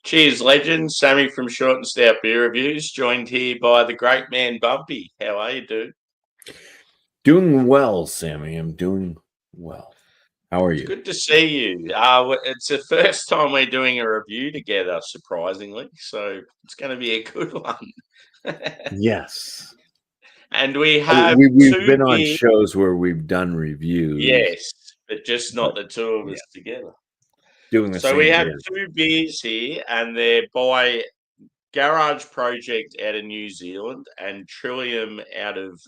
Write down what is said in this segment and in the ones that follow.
Cheers, legends. Sammy from Short and Stout Beer Reviews, joined here by the great man Bumpy. How are you, dude? Doing well, Sammy. I'm doing well. How are you? Good to see you. It's the first time we're doing a review together, surprisingly, so it's going to be a good one. Yes. And we have we've two been on beers. shows where we've done reviews. Yes, but just not the two of us together. Doing the So same we have beer. two beers here, and they're by Garage Project out of New Zealand and Trillium out of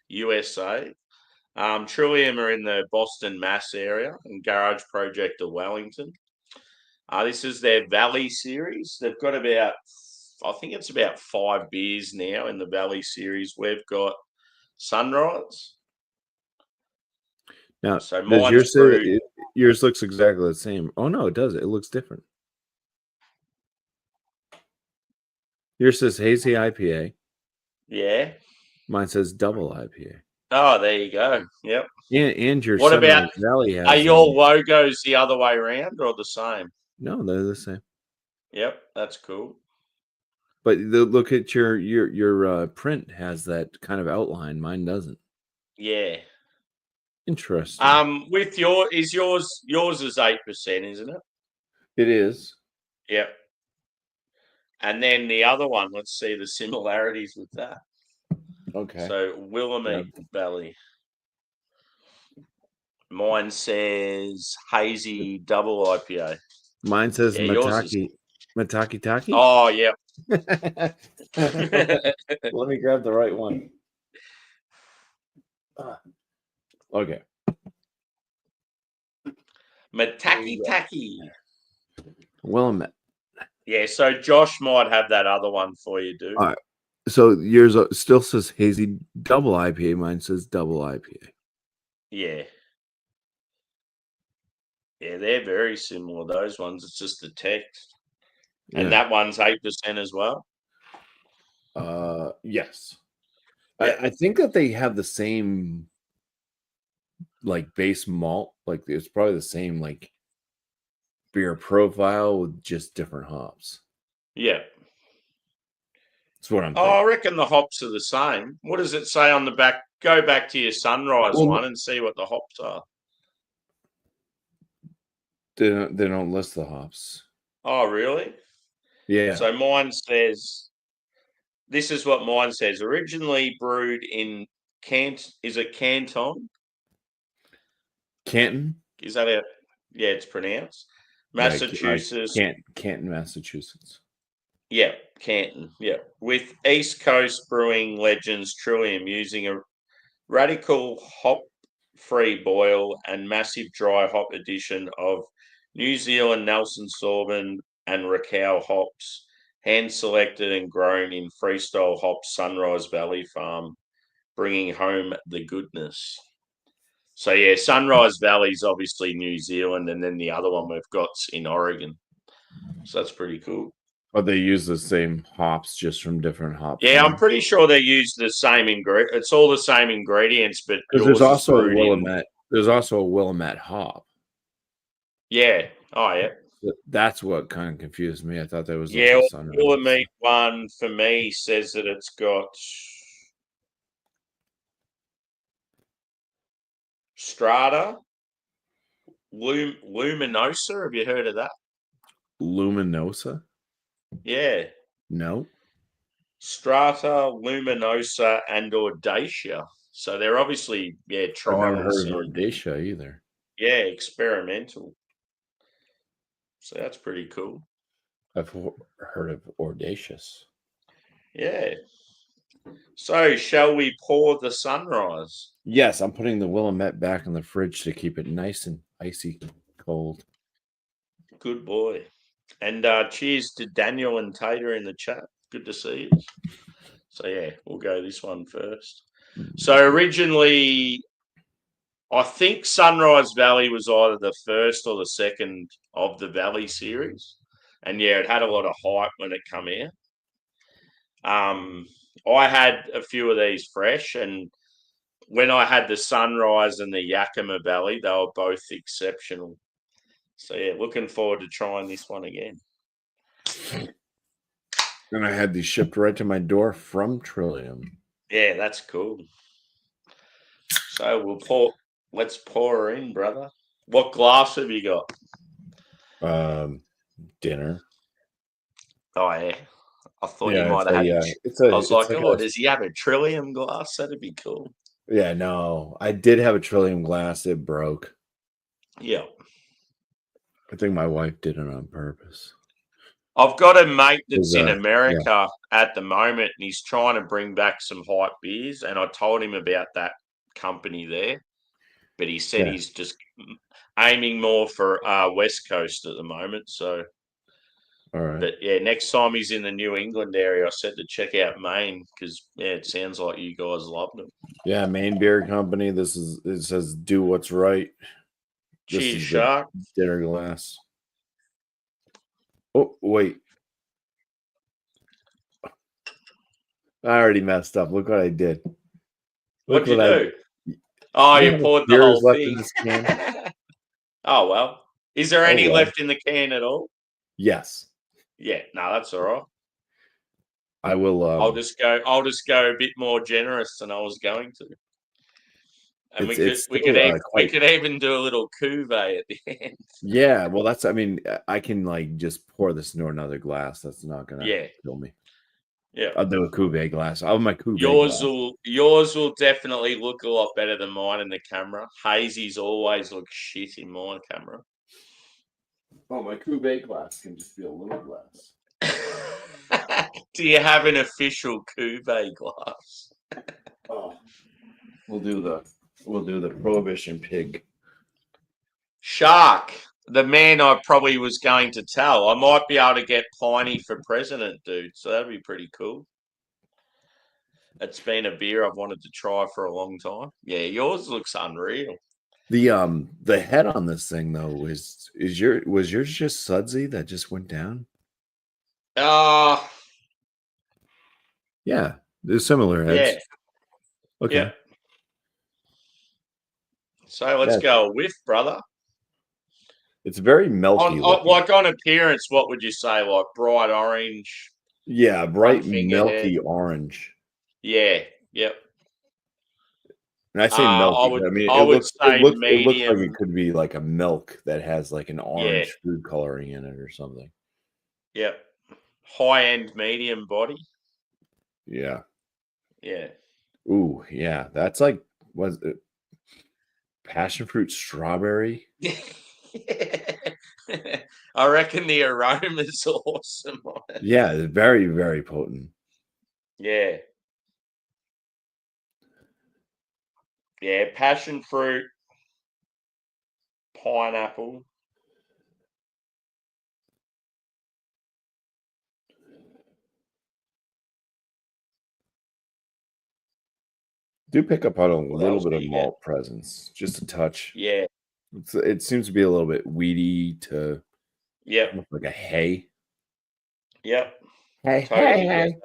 USA. Trillium are in the Boston, Mass area, and Garage Project of Wellington. This is their Valley series. They've got I think it's about 5 beers now in the Valley series. We've got Sunrise. Now, So does mine's brewed. yours looks exactly the same? Oh no, it does. It looks different. Yours says Hazy IPA. Yeah. Mine says double IPA. Oh, there you go. Yep. And your What Sunrise about? Valley has. Are your logos the other way around or the same? No, they're the same. Yep, that's cool. But look at your print has that kind of outline. Mine doesn't. Yeah. Interesting. With yours is 8%, isn't it? It is. Yep. And then the other one, let's see the similarities with that. Okay. So Willamette Valley. Mine says Hazy double IPA. Mine says Mataki Taki. Oh, yeah. Let me grab the right one. Okay. Mataki Taki. Willamette. Yeah, so Josh might have that other one for you, dude. All right. So yours still says Hazy double IPA. Mine says double IPA. Yeah. Yeah, they're very similar, those ones. It's just the text. Yeah. And that one's 8% as well? Yes. Yeah. I think that they have the same like base malt. Like it's probably the same like beer profile with just different hops. Yeah. That's what I'm thinking. I reckon the hops are the same. What does it say on the back? Go back to your Sunrise one and see what the hops are. They don't list the hops. Oh, really? Yeah. So mine says, this is what mine says. Originally brewed in is it Canton? Canton? Is that it? Yeah, it's pronounced. Massachusetts. Canton, Massachusetts. Yeah, Canton. Yeah. With East Coast brewing legends Trillium using a radical hop-free boil and massive dry hop addition of New Zealand Nelson Sauvin and Raquel hops, hand-selected and grown in freestyle hops Sunrise Valley Farm, bringing home the goodness. So, yeah, Sunrise Valley is obviously New Zealand, and then the other one we've got's in Oregon. So that's pretty cool. But they use the same hops, just from different hops. Yeah, I'm pretty sure they use the same ingredient. It's all the same ingredients, but because there's also a Willamette. There's also a Willamette hop. Yeah. Oh, yeah. That's what kind of confused me. I thought that was Willamette one for me says that it's got Strata, Luminosa. Have you heard of that? Luminosa? Yeah. No. Strata, Luminosa, and Audacia. So they're obviously, trying. I've never heard of Audacia either. Yeah, experimental. So that's pretty cool. I've heard of Audacious. Yeah. So shall we pour the Sunrise? Yes, I'm putting the Willamette back in the fridge to keep it nice and icy cold. Good boy. And cheers to Daniel and Tater in the chat. Good to see you. So, yeah, we'll go this one first. So, originally, I think Sunrise Valley was either the first or the second of the Valley series. And, yeah, it had a lot of hype when it came out. I had a few of these fresh, and when I had the Sunrise and the Yakima Valley, they were both exceptional. So, yeah, looking forward to trying this one again. And I had these shipped right to my door from Trillium. Yeah, that's cool. So let's pour her in, brother. What glass have you got? Dinner. Oh yeah. I thought you Yeah, might have had I was like, like oh, does he have a Trillium glass? That'd be cool. yeah, no. I did have a Trillium glass. It broke. Yeah. I think my wife did it on purpose. I've got a mate that's in yeah. America at the moment, and he's trying to bring back some hype beers. And I told him about that company there, but he said Yeah. he's just aiming more for West Coast at the moment. So, All right. but yeah, next time he's in the New England area, I said to check out Maine because yeah, it sounds like you guys loved them. Yeah, Maine Beer Company. It says do what's right. This Cheers, is the Shark. dinner glass. Oh, wait. I already messed up. Look what I did. What'd you do? Oh, you poured the whole left thing. in this can? Oh well. Is there any left in the can at all? Yes. Yeah, no, that's all right. I will. I'll just go a bit more generous than I was going to. And we could even do a little cuvee at the end. Yeah, well, I mean, I can like just pour this into another glass. That's not gonna kill me. Yeah. I'll do a cuvee glass. I'll have my cuvee Yours glass. will definitely look a lot better than mine in the camera. Hazy's always look shit in my camera. Oh, my cuvee glass can just be a little glass. Do you have an official cuvee glass? Oh, we'll do the Prohibition pig. Shark, the man I probably was going to tell. I might be able to get Piney for president, dude. So that'd be pretty cool. It's been a beer I've wanted to try for a long time. Yeah, yours looks unreal. The head on this thing though was yours just sudsy that just went down? Yeah, there's similar heads. Yeah. Okay. Yeah. So let's go with brother. It's very milky. On appearance, what would you say? Like bright orange? Yeah, bright milky orange. Yeah. Yep. And I say milky. I would say medium. It looks like it could be like a milk that has like an orange food coloring in it or something. Yep. High-end medium body. Yeah. Yeah. Ooh, yeah. That's like was it passion fruit strawberry? I reckon the aroma's awesome on it. Yeah, very, very potent. Yeah. Yeah, passion fruit, pineapple. Do pick up on a little bit of malt presence, just a touch. Yeah. It seems to be a little bit weedy to like a hay. Yep. Hey, totally hey.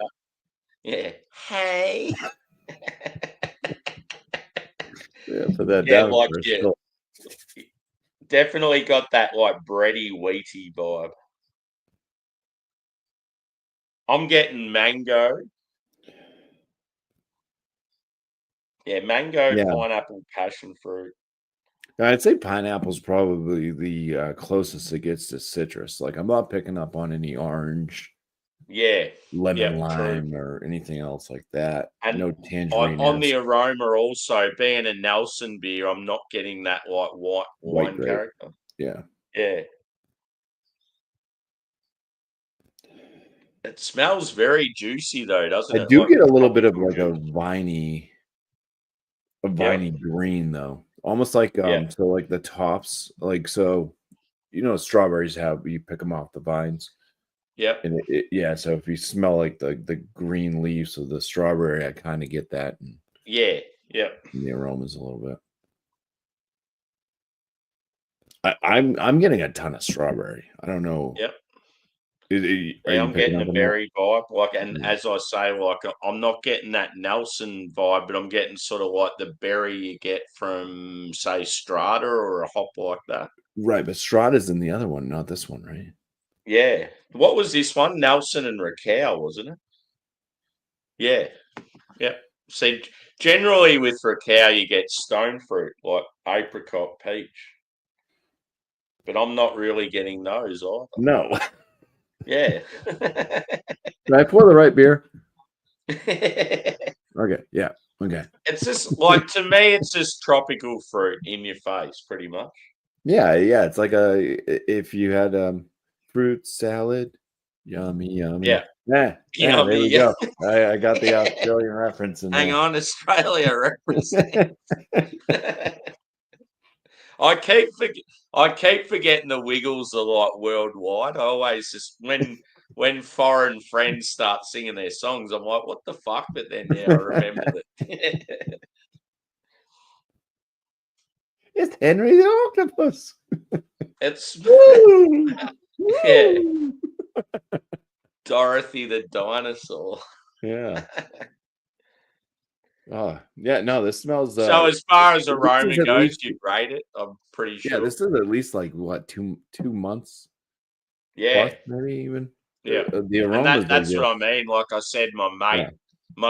Yeah. Hey. Yeah, put that down. Like definitely got that like bready, wheaty vibe. I'm getting mango. Yeah, mango, pineapple, passion fruit. I'd say pineapple's probably the closest it gets to citrus. Like I'm not picking up on any orange, lemon, lime, or anything else like that. And no tangerine. On the aroma, also being a Nelson beer, I'm not getting that like white wine character. Yeah. Yeah. It smells very juicy though, doesn't it? I do get a little bit of like a viney green though. Almost like so like the tops, like so strawberries you pick them off the vines. Yep. And so if you smell like the green leaves of the strawberry, I kind of get that. And yeah. The aromas a little bit. I'm getting a ton of strawberry. I don't know. Yep. I'm getting a berry vibe, like, and as I say, like, I'm not getting that Nelson vibe, but I'm getting sort of like the berry you get from, say, Strata or a hop like that. Right, but Strata's in the other one, not this one, right? Yeah. What was this one? Nelson and Raquel, wasn't it? Yeah. Yeah. See, generally with Raquel, you get stone fruit like apricot, peach. But I'm not really getting those either. No. Yeah. Did I pour the right beer? Okay. Yeah. Okay. It's just like, to me, it's just tropical fruit in your face, pretty much. Yeah. Yeah. It's like if you had fruit salad, yummy, yummy. Yeah. Yeah. Yeah. There we go. I got the Australian reference in there. Hang on, Australia represent. I keep forgetting the Wiggles are like worldwide. I always just when foreign friends start singing their songs, I'm like, what the fuck? But then I remember that. It's Henry the Octopus. It's Woo! yeah. Dorothy the dinosaur. Yeah. Oh, yeah. No, this smells. So as far as aroma goes, you'd rate it. I'm pretty sure. Yeah, this is at least like what 2 months. Yeah, plus, maybe even. Yeah, the aroma. That's what I mean. Like I said, my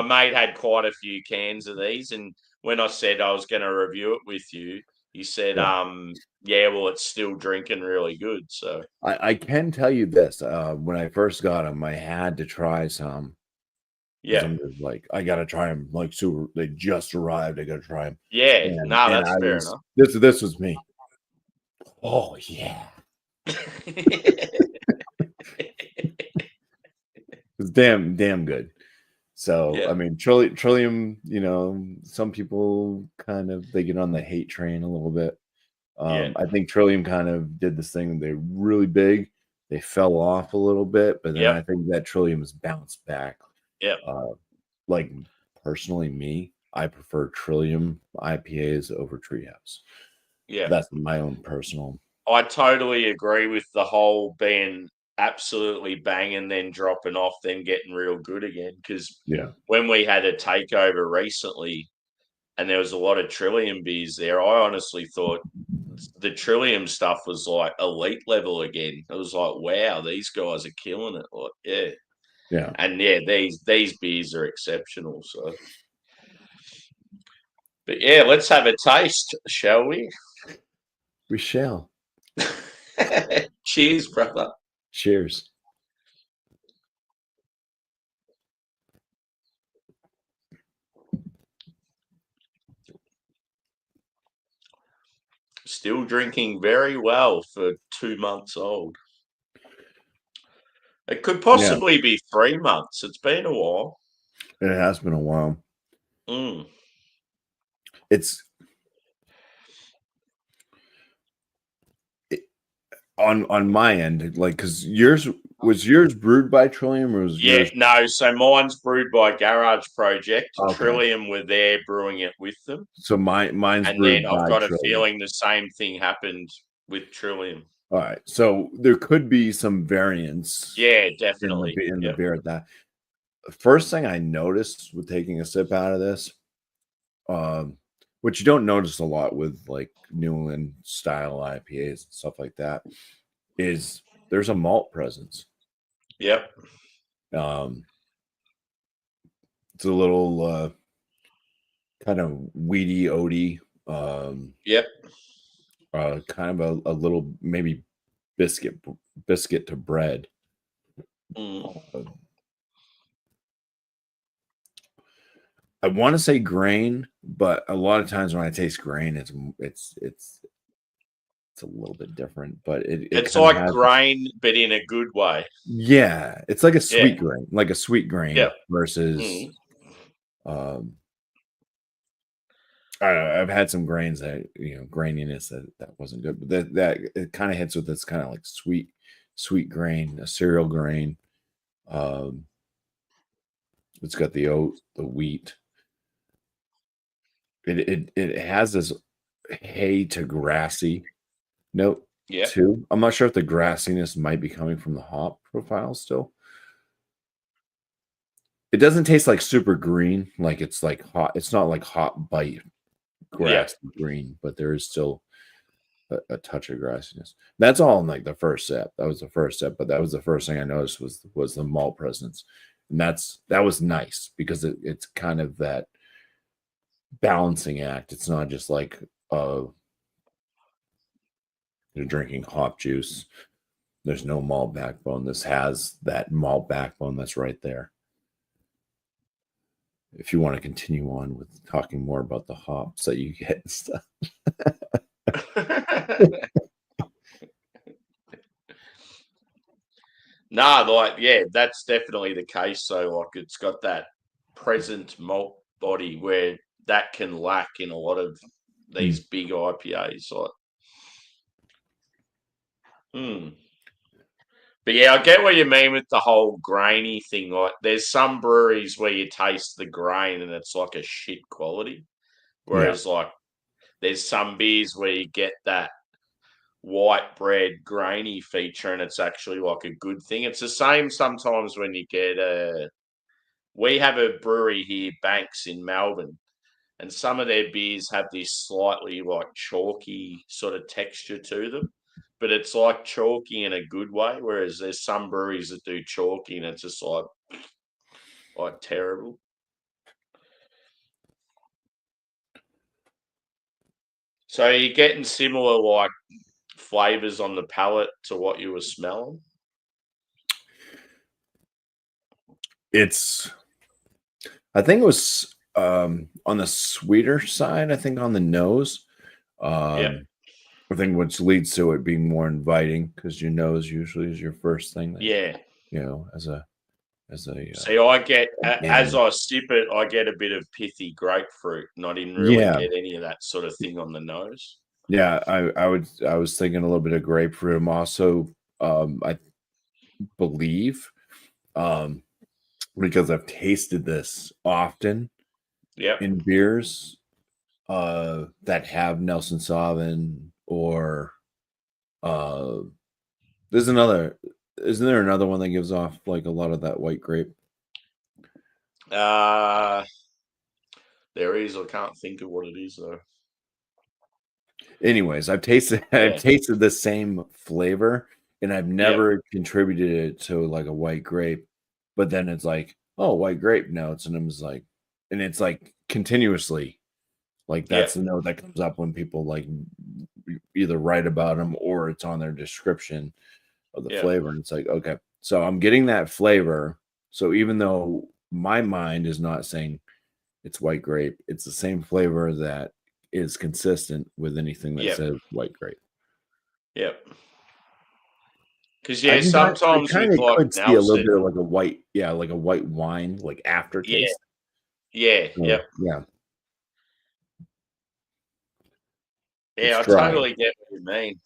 mate had quite a few cans of these, and when I said I was going to review it with you, he said, yeah, well, it's still drinking really good. So I can tell you this: when I first got them, I had to try some. Yeah, I'm just like, I gotta try them. Like, super, they just arrived. I gotta try them. Yeah, that's fair enough. This was me. Oh yeah. It's damn good. So I mean, Trillium. You know, some people kind of they get on the hate train a little bit. I think Trillium kind of did this thing. They're really big. They fell off a little bit, but then I think that Trillium has bounced back. Yeah. Like personally, me, I prefer Trillium IPAs over Treehouse. Yeah, that's my own personal. I totally agree with the whole being absolutely banging, then dropping off, then getting real good again. Because when we had a takeover recently, and there was a lot of Trillium beers there, I honestly thought the Trillium stuff was like elite level again. It was like, wow, these guys are killing it. Like, yeah, and these beers are exceptional. So, but yeah, let's have a taste, shall we? We shall. Cheers, brother. Cheers. Still drinking very well for 2 months old. It could possibly be 3 months. It's been a while. It has been a while. It's on my end, like, because yours brewed by Trillium, or was yours? No. So mine's brewed by Garage Project. Okay. Trillium were there brewing it with them. So mine's and brewed then I've got Trillium. A feeling the same thing happened with Trillium. All right, so there could be some variance. Yeah, definitely in the beer at that. The first thing I noticed with taking a sip out of this, which you don't notice a lot with like New England style IPAs and stuff like that, is there's a malt presence. Yep. It's a little kind of weedy, oaty. Yep. Kind of a little maybe biscuit to bread. I want to say grain, but a lot of times when I taste grain, it's a little bit different. But it's like grain, but in a good way. Yeah, it's like a sweet grain, versus. I don't know, I've had some grains that graininess that wasn't good, but that it kind of hits with this kind of like sweet grain, a cereal grain. It's got the oat, the wheat. It has this hay to grassy note too. I'm not sure if the grassiness might be coming from the hop profile still. It doesn't taste like super green, like it's like hot. It's not like hot bite grass green, but there is still a touch of grassiness. That's all in like the first sip. That was the first sip, but that was the first thing I noticed was the malt presence, and that was nice because it's kind of that balancing act. It's not just like you're drinking hop juice. There's no malt backbone. This has that malt backbone that's right there. If you want to continue on with talking more about the hops that you get and stuff. That's definitely the case. So, like, it's got that present malt body where that can lack in a lot of these big IPAs. Like, But yeah, I get what you mean with the whole grainy thing. Like, there's some breweries where you taste the grain and it's like a shit quality, whereas like there's some beers where you get that white bread grainy feature and it's actually like a good thing. It's the same sometimes when you get we have a brewery here, Banks in Melbourne, and some of their beers have this slightly like chalky sort of texture to them, but it's like chalky in a good way. Whereas there's some breweries that do chalky and it's just like terrible. So you're getting similar like flavors on the palate to what you were smelling? I think it was on the sweeter side, I think on the nose. I think which leads to it being more inviting because your nose usually is your first thing that, you know, as a See, I get as I sip it, I get a bit of pithy grapefruit, and I didn't really get any of that sort of thing on the nose. Yeah, I was thinking a little bit of grapefruit. I'm also I believe because I've tasted this often in beers that have Nelson Sauvin or isn't there another one that gives off like a lot of that white grape? There is. I can't think of what it is though. Anyways, I've tasted the same flavor and I've never contributed it to like a white grape, but then it's like, oh, white grape notes, and it's like continuously, like that's the note that comes up when people like either write about them or it's on their description of the flavor, and it's like, okay, so I'm getting that flavor. So even though my mind is not saying it's white grape, it's the same flavor that is consistent with anything that says white grape. Yep. Because sometimes I with like could see a little bit of like a white, like a white wine, like aftertaste. Yeah. Yeah. Yeah, I totally get what you mean.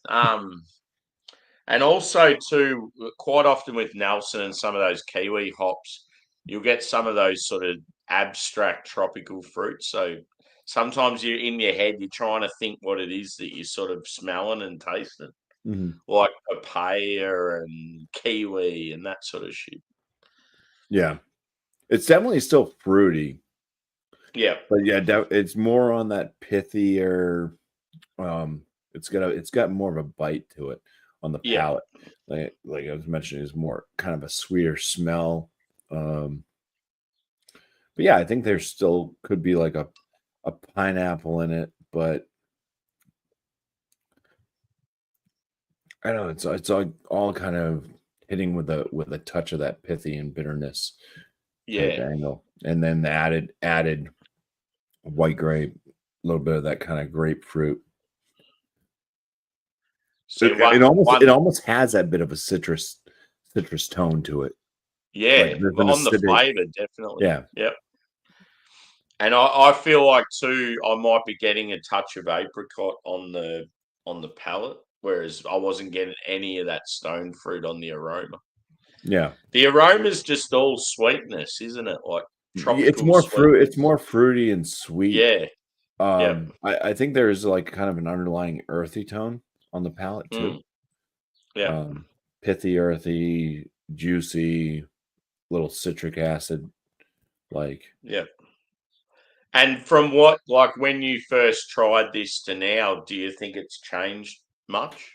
And also too, quite often with Nelson and some of those Kiwi hops, you'll get some of those sort of abstract tropical fruits. So sometimes you're in your head, you're trying to think what it is that you're sort of smelling and tasting, like papaya and kiwi and that sort of shit. Yeah, it's definitely still fruity. Yeah, but yeah, it's more on that pithier. It's got more of a bite to it on the palate. Like I was mentioning, is more kind of a sweeter smell. But yeah, I think there still could be like a pineapple in it, but I don't know. It's all kind of hitting with a touch of that pithy and bitterness type angle, and then the added white grape, a little bit of that kind of grapefruit. So it almost has that bit of a citrus tone to it. Yeah, like on the flavour, definitely. Yeah. Yep. And I feel like too, I might be getting a touch of apricot on the palate, whereas I wasn't getting any of that stone fruit on the aroma. Yeah. The aroma is just all sweetness, isn't it? Like tropical. It's more fruit. It's more fruity and sweet. Yeah. I think there's like kind of an underlying earthy tone on the palate too. Yeah. Pithy, earthy, juicy, little citric acid. Yeah. And from what, like when you first tried this to now, do you think it's changed much?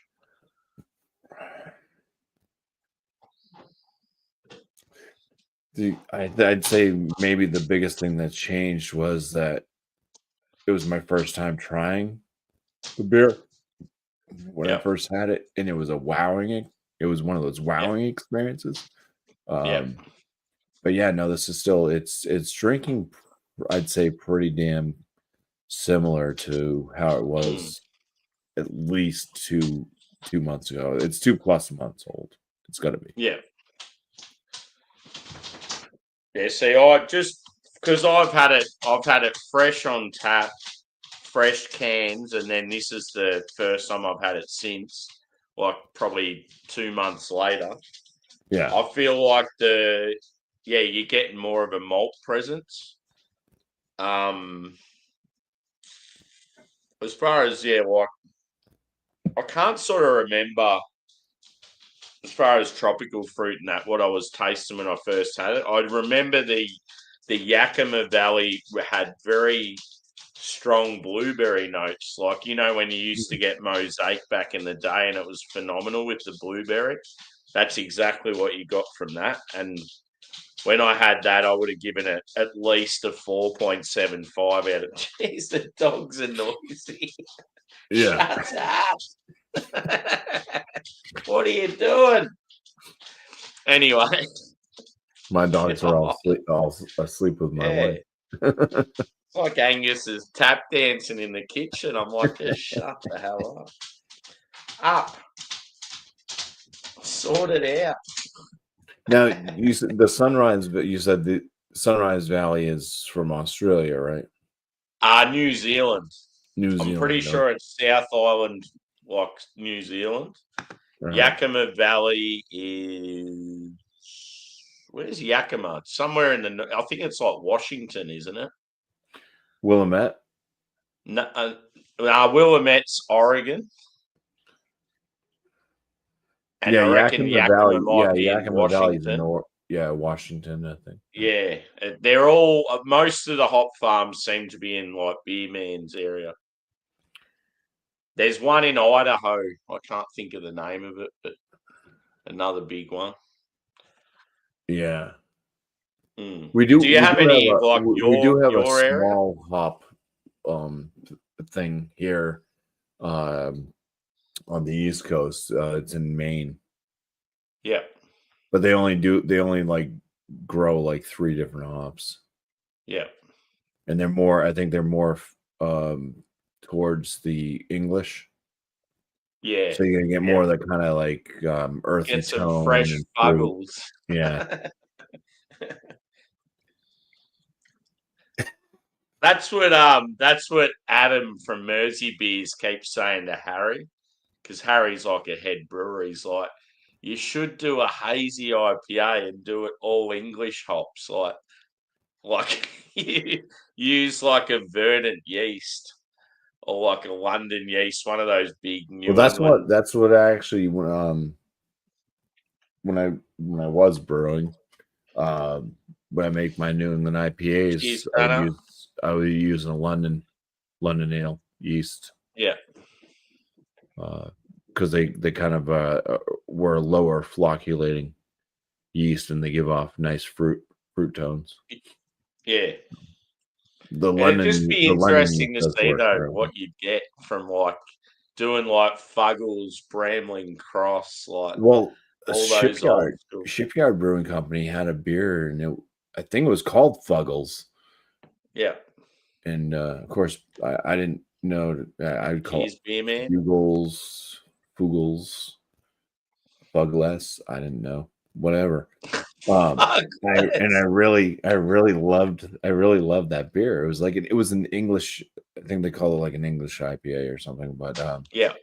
I'd say maybe the biggest thing that changed was that it was my first time trying the beer when I first had it, and it was it was one of those wowing experiences. But yeah, no, this is still it's drinking, I'd say, pretty damn similar to how it was at least two months ago. It's 2+ months old. It's got to be. Yeah. See, I just because I've had it fresh on tap, fresh cans, and then this is the first time I've had it since, like probably 2 months later. Yeah, I feel like you're getting more of a malt presence. As far as like I can't sort of remember as far as tropical fruit and that what I was tasting when I first had it. I remember the Yakima Valley had very strong blueberry notes, like when you used to get Mosaic back in the day, and it was phenomenal with the blueberry. That's exactly what you got from that. And when I had that, I would have given it at least a 4.75 out of. Jeez, the dogs are noisy. yeah. Shut up. What are you doing? Anyway, my dogs are all asleep with my wife. It's like Angus is tap dancing in the kitchen. I'm like, just shut the hell up. Sort it out. Now you said the Sunrise, but you said the Sunrise Valley is from Australia, right? New Zealand. I'm pretty sure it's South Island, like New Zealand. Yakima Valley is where's Yakima? It's somewhere in the. I think it's like Washington, isn't it? Willamette. No, Willamette's Oregon. And I reckon Yakima might be in Washington. Washington, I think. Yeah, they're all. Most of the hop farms seem to be in like Beer Man's area. There's one in Idaho. I can't think of the name of it, but another big one. Yeah. We do. Do you have any like your? We do have a area? small hop thing here on the East Coast. It's in Maine. Yeah. But they only like grow like 3 different hops. Yeah. And I think they're more towards the English. Yeah. So you're gonna get more of that kind of like earthy get some tone fresh buggles. Yeah. That's what Adam from Mersey Beers keeps saying to Harry, because Harry's like a head brewer. He's like, you should do a hazy IPA and do it all English hops, like you use like a Verdant yeast or like a London yeast, one of those big New England. That's what I actually when I was brewing, when I make my New England IPAs, I would use a London ale yeast. Yeah. Because they kind of were lower flocculating yeast, and they give off nice fruit tones. Yeah. It'd just be interesting to see though what you'd get from like doing like Fuggles, Bramling Cross, like all Shipyard Brewing Company had a beer, and I think it was called Fuggles. Yeah. And of course, I didn't know. I'd call it Beer Man. Fugles, Fugless. I didn't know. Whatever. I really loved that beer. It was like it was an English. I think they call it like an English IPA or something. But yeah.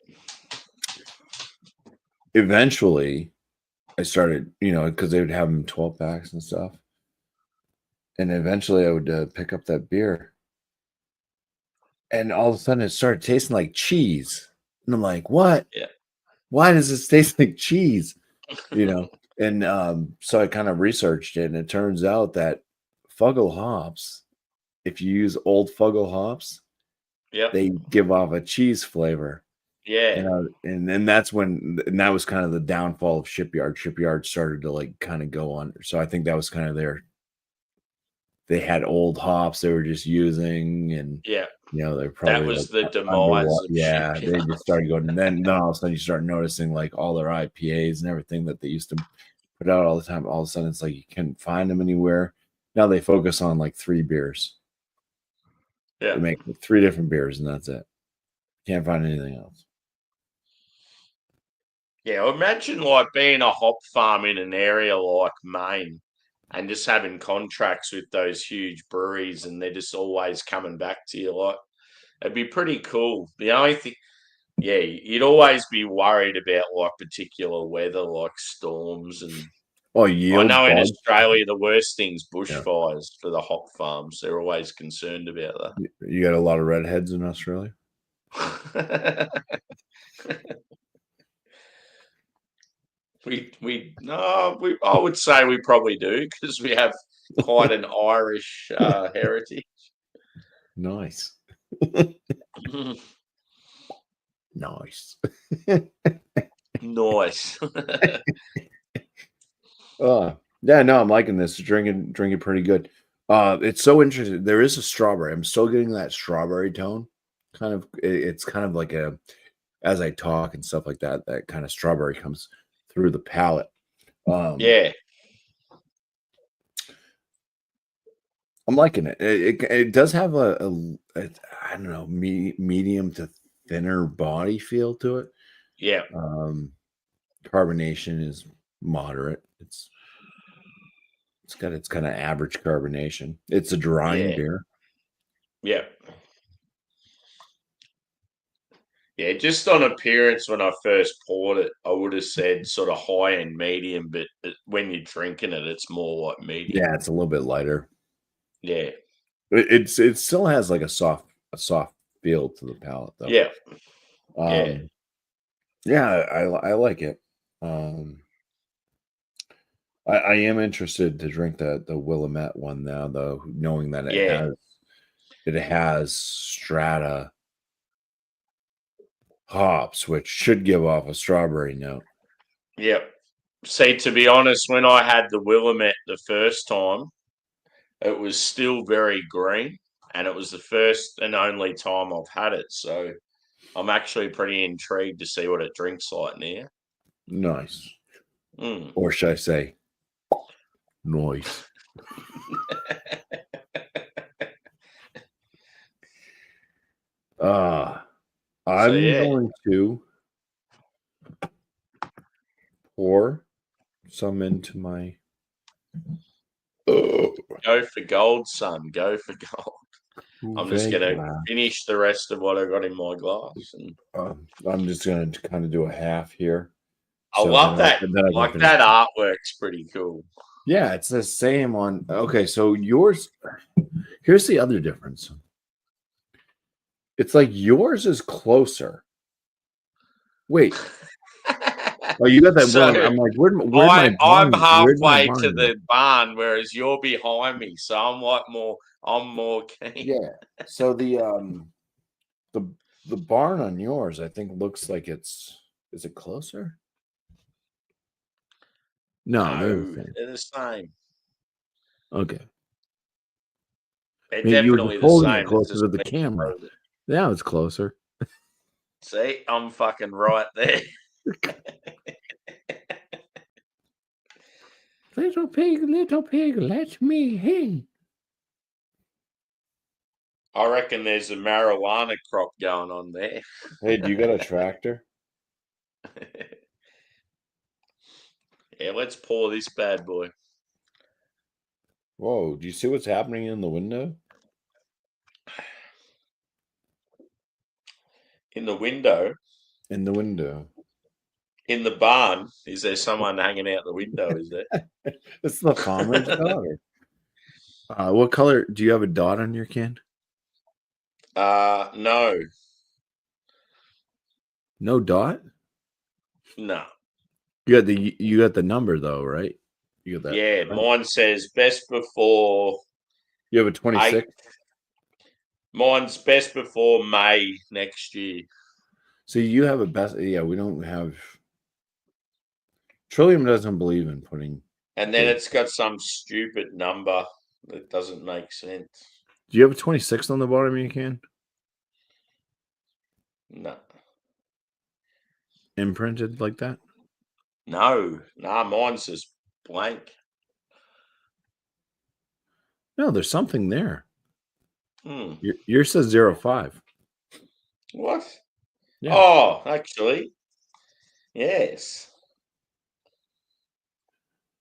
Eventually, I started, because they would have them 12 packs and stuff. And eventually, I would pick up that beer, and all of a sudden, it started tasting like cheese. And I'm like, "What? Yeah. Why does this taste like cheese?" And so I kind of researched it, and it turns out that Fuggle hops, if you use old Fuggle hops, they give off a cheese flavor. Yeah. And then that's when, and that was kind of the downfall of Shipyard. Shipyard started to like kind of go under. So I think that was kind of they had old hops they were just using, and Yeah. they're probably That was like the demise underwater. of Yeah, they Shipyard. just started going, and then all of a sudden you start noticing like all their IPAs and everything that they used to put out all the time. All of a sudden it's like you can't find them anywhere. Now they focus on like 3 beers. Yeah. They make 3 different beers and that's it. Can't find anything else. Yeah, imagine like being a hop farm in an area like Maine and just having contracts with those huge breweries, and they're just always coming back to you. Like, it'd be pretty cool. The only thing, yeah, you'd always be worried about like particular weather, like storms, and I Yield know in bugs. Australia the worst thing's bushfires for the hop farms. They're always concerned about that. You got a lot of redheads in Australia? I would say we probably do, because we have quite an Irish heritage. Nice. Nice. Nice. Yeah, no, I'm liking this. Drinking pretty good. It's so interesting. There is a strawberry. I'm still getting that strawberry tone. It's kind of like as I talk and stuff like that, that kind of strawberry comes through the palate. Yeah. I'm liking it. It does have a I don't know, medium to thinner body feel to it. Yeah. Carbonation is moderate. It's got its kind of average carbonation. It's a drying beer. Yeah. Yeah, just on appearance, when I first poured it, I would have said sort of high and medium, but when you're drinking it, it's more like medium. Yeah, it's a little bit lighter. Yeah. It still has like a soft feel to the palate though. Yeah. Yeah, I like it. I am interested to drink the Willamette one now, though, knowing that it has strata hops, which should give off a strawberry note. Yep. See, to be honest, when I had the Willamette the first time, it was still very green, and it was the first and only time I've had it. So I'm actually pretty intrigued to see what it drinks like now. Nice. Or should I say, noise. I'm going to pour some into my. Go for gold, son. Go for gold. I'm just going to finish the rest of what I got in my glass. And I'm just going to kind of do a half here. I love that. Like, that artwork's pretty cool. Yeah, it's the same on. Okay, so yours. Here's the other difference. It's like yours is closer. Wait. Oh, you got that one. I'm like, where's my barn? I'm halfway to the barn, whereas you're behind me. So I'm more keen. Yeah. So the barn on yours, I think, looks like is it closer? No, they're the same. Okay. They're definitely the same. It closer to the camera. Yeah, it's closer. See, I'm fucking right there. Little pig, let me in. I reckon there's a marijuana crop going on there. Hey, do you got a tractor? Yeah, let's pour this bad boy. Whoa, do you see what's happening in the window? In the window? In the window. In the barn? Is there someone hanging out the window, is there? It's the farmer's daughter. What color? Do you have a dot on your can? No. No dot? No. You got the number though, right? You got that. Yeah, mine says best before. You have a 26? Mine's best before May next year. So you have a best. Yeah, we don't have. Trillium doesn't believe in putting. And then it's got some stupid number that doesn't make sense. Do you have a 26 on the bottom of your can? No. Imprinted like that? No, mine's just blank. No, there's something there. Hmm. Yours says 05. What? Yeah. Oh, actually, yes.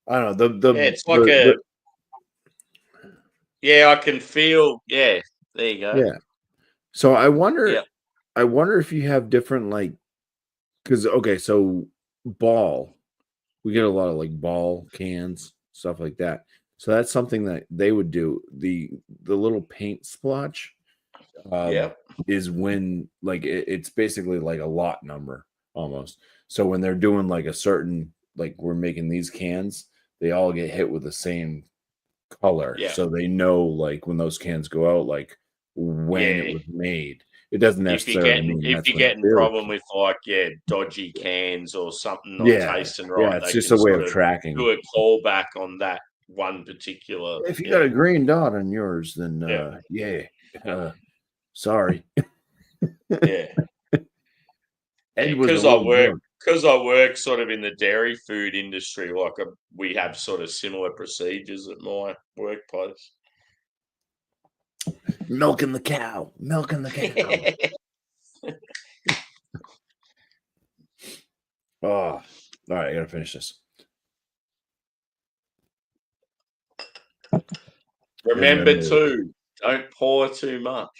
I don't know. Yeah, it's like yeah, I can feel. Yeah, there you go. Yeah. So I wonder. Yeah. I wonder if you have different because okay, so ball, we get a lot of like ball cans, stuff like that. So that's something that they would do. The little paint splotch Yeah. is when it's basically like a lot number almost. So when they're doing like a certain we're making these cans, they all get hit with the same color. Yeah. So they know when those cans go out, when it was made. It doesn't necessarily mean if you're getting problem with dodgy cans or something not tasting right, yeah, it's they just can a way sort of of tracking. do a callback on that one particular. If you got a green dot on yours, then sorry. Yeah. Ed was a Because little drunk. I work sort of in the dairy food industry, we have sort of similar procedures at my workplace. Milking the cow. Oh, all right. I gotta finish this. Remember too, don't pour too much.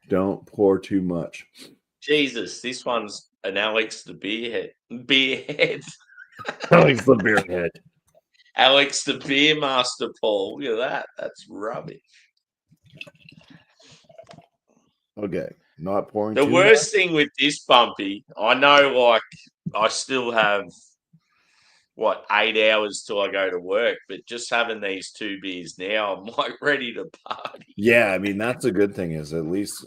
Don't pour too much. Jesus, this one's an Alex the Beerhead. Alex the Beerhead. Alex the Beer Master, Paul. Look at that. That's rubbish. Okay. Not pouring the too worst much. thing with this, Bumpy, I know I still have 8 hours till I go to work, but just having these 2 beers now, I'm ready to party. Yeah, I mean that's a good thing is at least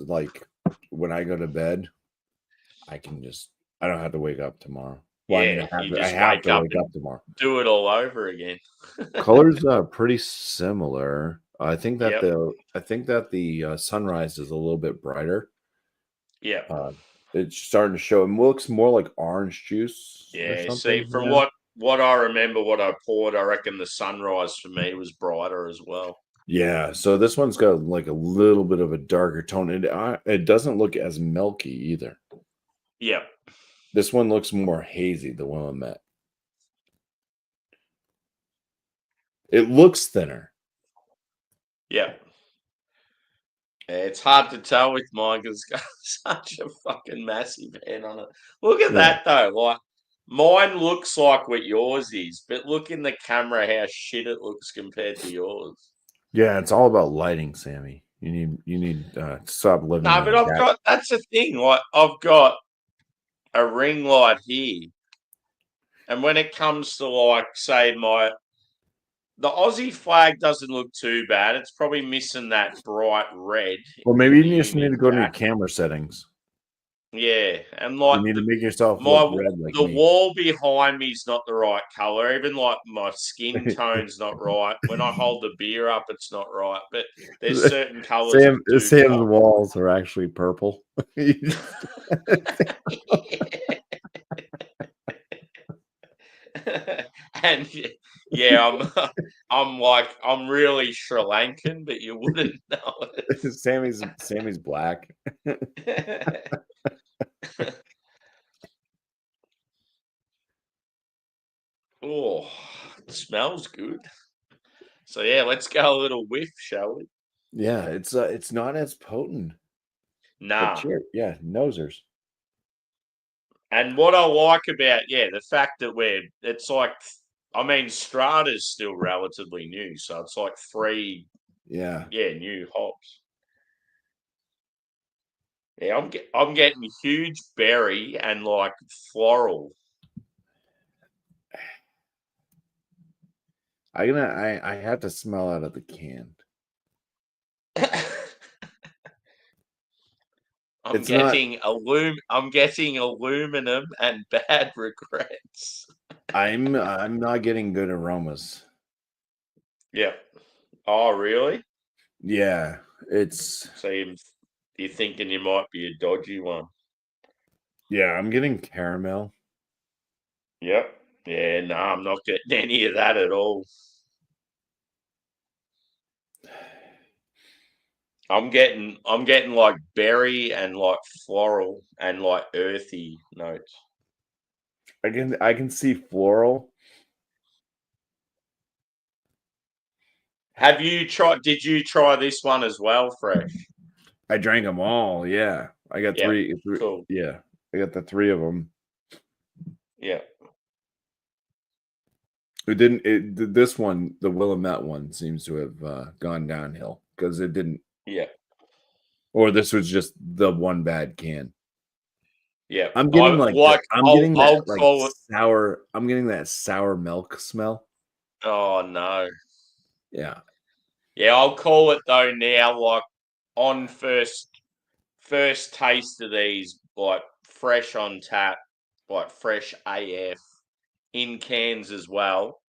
when I go to bed, I don't have to wake up tomorrow. Well, Yeah, I have to wake up tomorrow. Do it all over again. Colors are pretty similar. I think that Yep. the sunrise is a little bit brighter. Yeah. It's starting to show. It looks more like orange juice or Yeah. See, something. from Yeah. what I remember, what I poured, I reckon the sunrise for me was brighter as well. Yeah. So this one's got a little bit of a darker tone. It doesn't look as milky either. Yeah. This one looks more hazy, the Willamette. It looks thinner. Yeah. It's hard to tell with mine because it's got such a fucking massive head on it. Look at that though. Mine looks like what yours is, but look in the camera how shit it looks compared to yours. Yeah, it's all about lighting, Sammy. You need to stop living. No, but that's the thing. I've got a ring light here, and when it comes to say the Aussie flag doesn't look too bad. It's probably missing that bright red. Well, maybe in the you just need to go to your background. camera settings. Yeah, and You need to make yourself look red like the me. wall behind me is not the right color. Even my skin tone's not right. When I hold the beer up, it's not right. But there's certain colors that do Sam's pop. walls are actually purple. And yeah, I'm really Sri Lankan, but you wouldn't know it. Sammy's black. Oh, it smells good. So yeah, let's go a little whiff, shall we? Yeah, it's not as potent. But Nah. yeah, nosers. And what I like about the fact that it's Strata's still relatively new, so it's like 3 new hops. Yeah, I'm getting huge berry and floral. I have to smell out of the can. I'm getting aluminum and bad regrets. I'm not getting good aromas. Yeah. Oh, really? Yeah, it's. So you're thinking you might be a dodgy one. Yeah, I'm getting caramel. Yep. Yeah, no, I'm not getting any of that at all. I'm getting like berry and like floral and like earthy notes. I can see floral. Did you try this one as well, Fresh? I drank them all. Yeah, I got Yeah. three. Cool. Yeah, I got the three of them. Yeah. It didn't. This one, the Willamette one, seems to have gone downhill because it didn't. Yeah. Or this was just the one bad can. Yeah. I'm getting I'll call it. sour. I'm getting that sour milk smell. Oh no. Yeah. Yeah, I'll call it though now, like on first taste of these, like fresh on tap, like fresh AF in cans as well.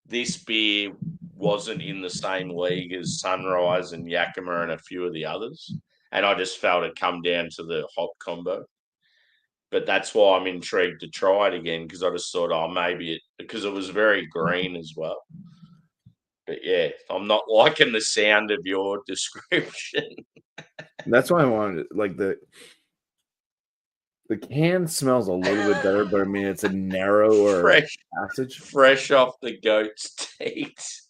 This beer wasn't in the same league as Sunrise and Yakima and a few of the others. And I just felt it come down to the hop combo. But that's why I'm intrigued to try it again because I just thought, oh, because it was very green as well. But yeah, I'm not liking the sound of your description. That's why I wanted like the can smells a little bit better, but I mean it's a narrower passage. Fresh off the goat's teeth.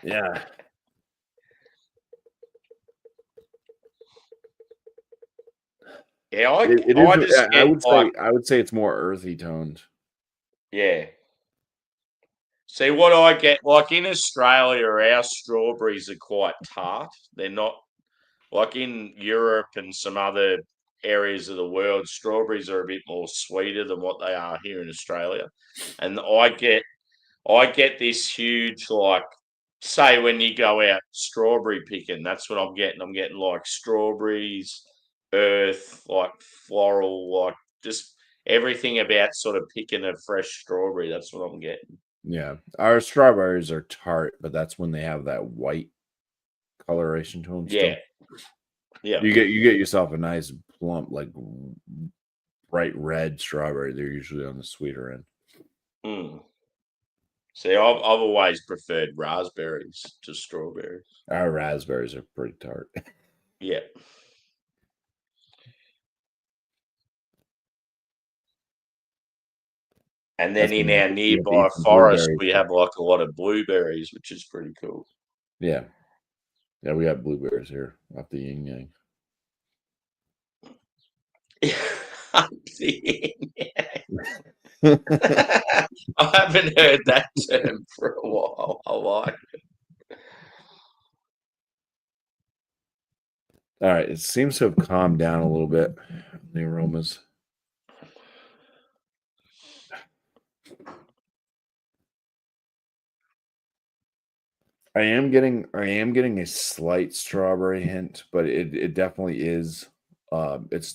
Yeah. Yeah, I would say it's more earthy toned. Yeah. See what I get, like in Australia, our strawberries are quite tart. They're not like in Europe and some other areas of the world. Strawberries are a bit more sweeter than what they are here in Australia, and I get this huge like. Say when you go out strawberry picking, that's what I'm getting. I'm getting like strawberries, earth, like floral, like just everything about sort of picking a fresh strawberry. That's what I'm getting. Yeah. Our strawberries are tart, but that's when they have that white coloration to them still. Yeah. You get yourself a nice plump, like bright red strawberry. They're usually on the sweeter end. Mm. See, I've always preferred raspberries to strawberries. Our raspberries are pretty tart. Yeah. And then in our nearby forest, we have like a lot of blueberries, which is pretty cool. Yeah. Yeah, we got blueberries here off the yin yang. I haven't heard that term for a while. I like it. All right, it seems to have calmed down a little bit, the aromas. I am getting a slight strawberry hint, but it definitely is. It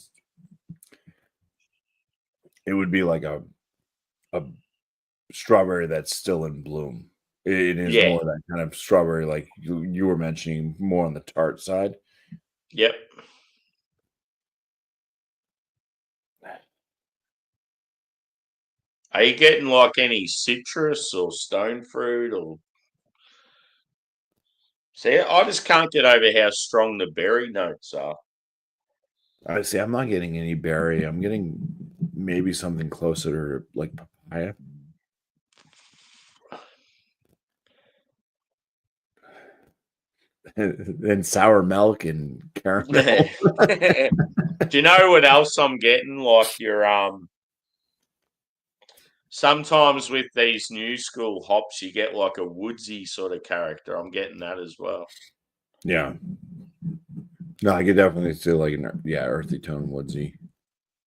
would be like a strawberry that's still in bloom. It is more that kind of strawberry, like you were mentioning, more on the tart side. Yep. Are you getting like any citrus or stone fruit or? See, I just can't get over how strong the berry notes are. I see. I'm not getting any berry. I'm getting maybe something closer to like papaya. And sour milk and caramel. Do you know what else I'm getting? Like sometimes with these new school hops, you get like a woodsy sort of character. I'm getting that as well. Yeah. No, I could definitely see like an earthy tone woodsy.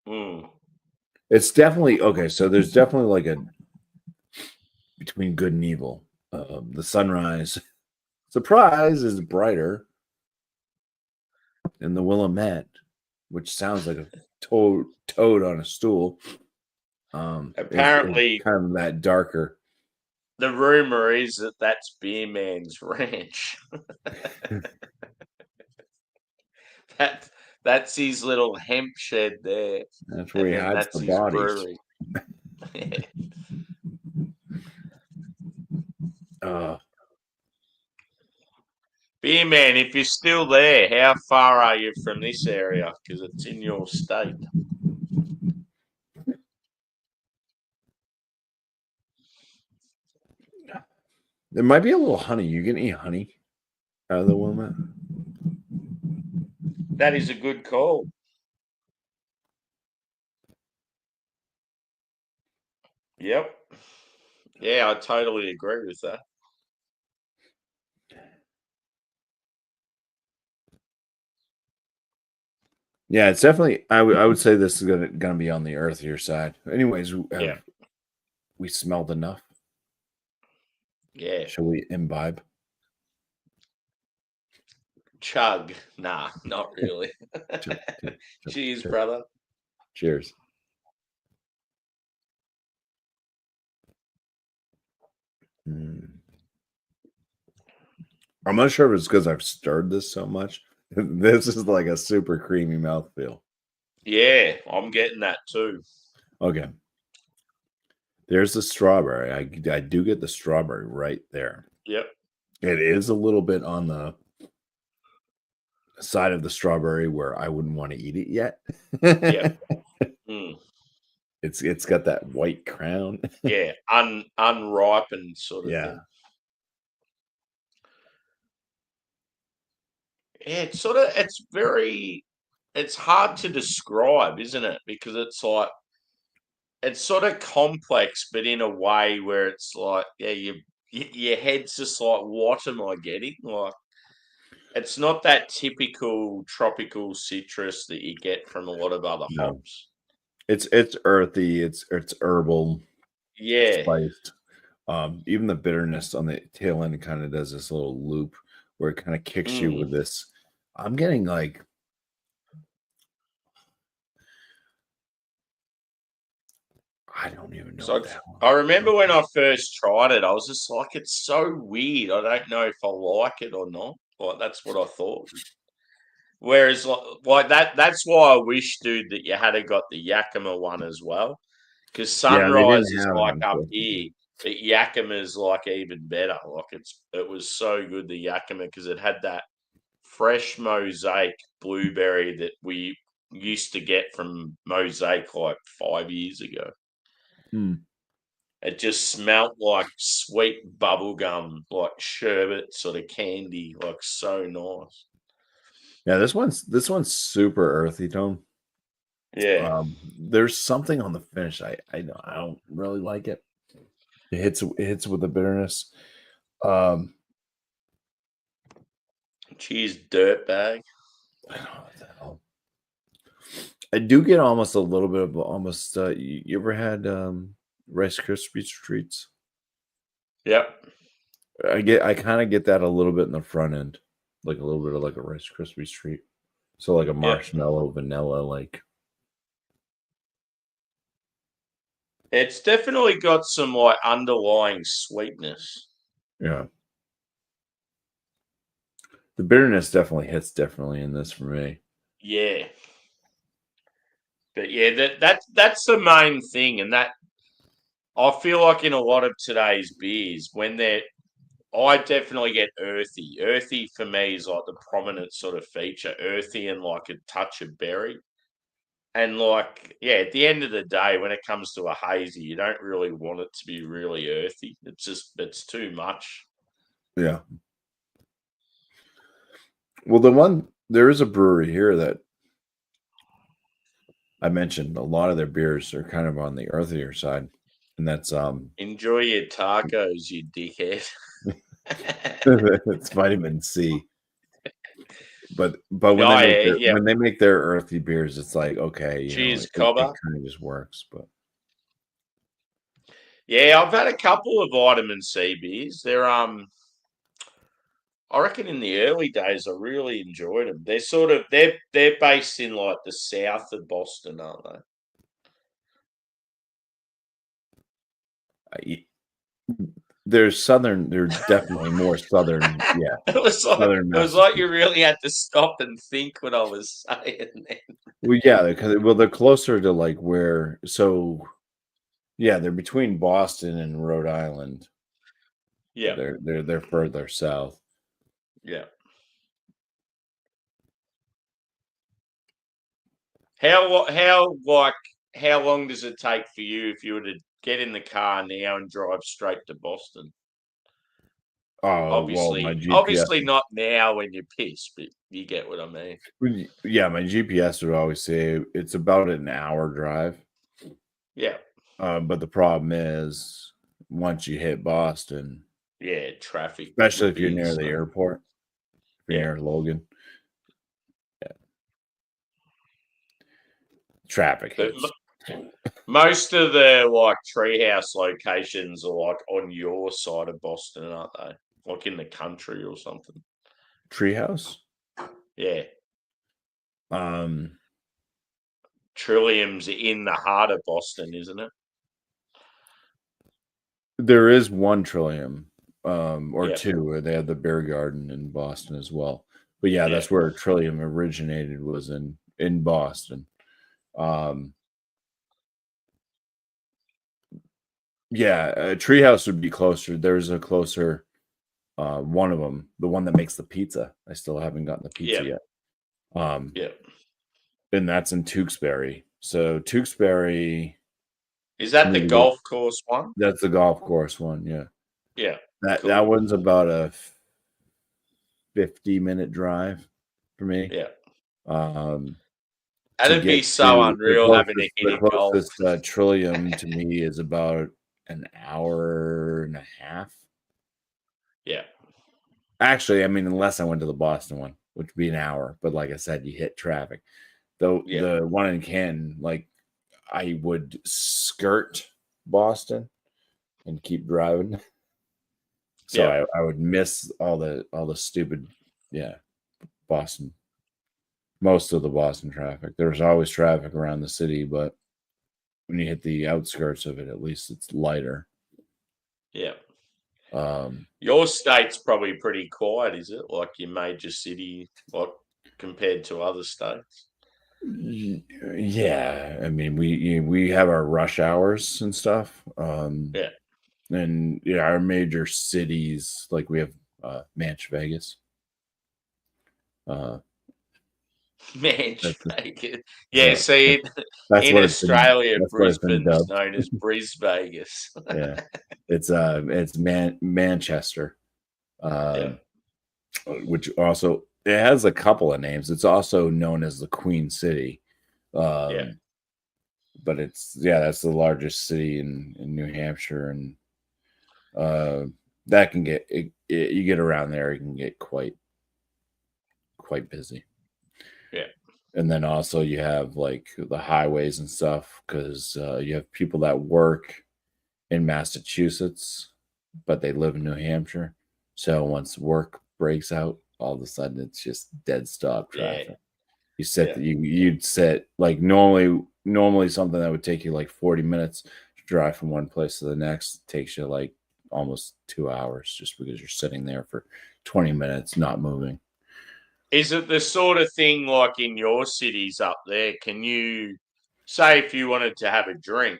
Mm. It's definitely okay. So there's definitely like a between good and evil. The sunrise surprise is brighter, and the Willamette which sounds like a toad on a stool. Apparently, it's kind of that darker. The rumor is that that's Beer Man's ranch. That's his little hemp shed there, That's where and he then hides that's the his bodies. brewery. Beer Man, if you're still there, how far are you from this area? Because it's in your state. There might be a little honey. You get any honey out of the Willamette? That is a good call. Yep. Yeah, I totally agree with that. Yeah, it's definitely. I would say this is gonna be on the earthier side. Anyways, Yeah. we smelled enough? Yeah. Shall we imbibe? Chug. Nah, not really. Chug, chug, chug, Cheers, chug. brother. Cheers. I'm not sure if it's because I've stirred this so much. This is like a super creamy mouthfeel. Yeah, I'm getting that too. Okay. There's the strawberry. I do get the strawberry right there. Yep. It is a little bit on the side of the strawberry where I wouldn't want to eat it yet. Yep. Mm. It's got that white crown. Yeah, unripened sort of Yeah. thing. Yeah, it's hard to describe, isn't it? Because it's sort of complex, but in a way where it's like, yeah, your head's just like, what am I getting? Like, it's not that typical tropical citrus that you get from a lot of other No. hops. It's earthy, it's herbal, Yeah. spiced. Even the bitterness on the tail end kind of does this little loop where it kind of kicks you with this. I'm getting like I don't even know. So I remember when I first tried it, I was just like, it's so weird. I don't know if I like it or not. Like that's what I thought. Whereas like that's why I wish, dude, that you had got the Yakima one as well. Because Yeah, they Sunrise didn't is have it, like up unfortunately. here, but Yakima's like even better. Like it was so good, the Yakima, because it had that fresh mosaic blueberry that we used to get from Mosaic like 5 years ago. It just smelt like sweet bubblegum, like sherbet sort of candy, like so nice. Yeah, this one's super earthy tone. Yeah. There's something on the finish. I don't really like it. It hits with the bitterness. Cheers, dirtbag. I don't know what the hell. I do get almost a little bit of almost. You ever had Rice Krispie treats? Yep. I kind of get that a little bit in the front end, like a little bit of like a Rice Krispie treat. So like a Yep. marshmallow vanilla, like It's definitely got some like underlying sweetness. yeah. The bitterness definitely hits definitely in this for me. Yeah. But yeah, that's the main thing, and that I feel like in a lot of today's beers, I definitely get earthy. Earthy for me is like the prominent sort of feature. Earthy and like a touch of berry. And like, yeah, at the end of the day, when it comes to a hazy, you don't really want it to be really earthy. It's too much. Yeah. Well, there is a brewery here that I mentioned. A lot of their beers are kind of on the earthier side, and that's Enjoy your tacos, you dickhead. it's vitamin C. But when Oh yeah, yeah. they make their earthy beers, it's like okay, Cheers, it Cobber. kind of just works. But Yeah, I've had a couple of vitamin C beers. I reckon in the early days, I really enjoyed them. They're based in like the south of Boston, aren't I, they're southern. They're definitely more southern. Yeah, they? southern It was like you Massachusetts. really had to stop and think what I was saying. Then. Well, yeah, because they're closer to like where. So yeah, they're between Boston and Rhode Island. Yeah, They're further south. yeah. How long does it take for you if you were to get in the car now and drive straight to Boston? Oh well, my GPS. Obviously not now when you're pissed, but you get what I mean. Yeah, my GPS would always say it's about an hour drive. Yeah, But the problem is once you hit Boston, yeah. Traffic especially would if you're be near the insane. airport, if you're Yeah. near Logan, yeah, traffic But hits. most of the like treehouse locations are like on your side of Boston, aren't they? Like in the country or something. Treehouse. Yeah. Um, Trillium's in the heart of Boston, isn't it? there is one Trillium, or Yeah. two, where they have the beer garden in Boston as well. But yeah, Yeah. that's where Trillium originated, was in Boston. Um, yeah, Treehouse would be closer. There's a closer one of them, the one that makes the pizza. I still haven't gotten the pizza Yeah. yet. Um, Yeah. and that's in Tewksbury. So Tewksbury, Is for that me the to get, golf course one? that's the golf course one. Yeah, Yeah. that Cool. one's about a 50-minute drive for me. Yeah. Um, to That'd be get so to unreal having to hit the a golf. closest Trillium to me is about an hour and a half. Yeah. Actually, I mean, unless I went to the Boston one, which would be an hour. But like I said, you hit traffic. Though Yeah. the one in Canton, like I would skirt Boston and keep driving. So Yeah. I would miss all the stupid, yeah, Boston, most of the Boston traffic. There's always traffic around the city, but when you hit the outskirts of it, at least it's lighter. Yeah. Um, Your state's probably pretty quiet, is it? Like your major city, like compared to other states? yeah, I mean we have our rush hours and stuff. Yeah. And yeah, our major cities, like we have Manch Vegas. Uh, Man, that's yeah, uh, see, that's in what it's been. Australia, That's what it's been Brisbane's dubbed. known as Bris Vegas. Yeah, it's Manchester, Yeah. um, which also it has a couple of names. It's also known as the Queen City, Yeah. but it's yeah, that's the largest city in New Hampshire, and uh, that can get you get around there, it can get quite busy. Yeah. And then also you have like the highways and stuff because you have people that work in Massachusetts, but they live in New Hampshire. So once work breaks out, all of a sudden it's just dead stop Yeah. traffic. You sit Yeah. you'd sit like normally something that would take you like 40 minutes to drive from one place to the next takes you like almost 2 hours just because you're sitting there for 20 minutes not moving. Is it the sort of thing like in your cities up there? Can you say if you wanted to have a drink,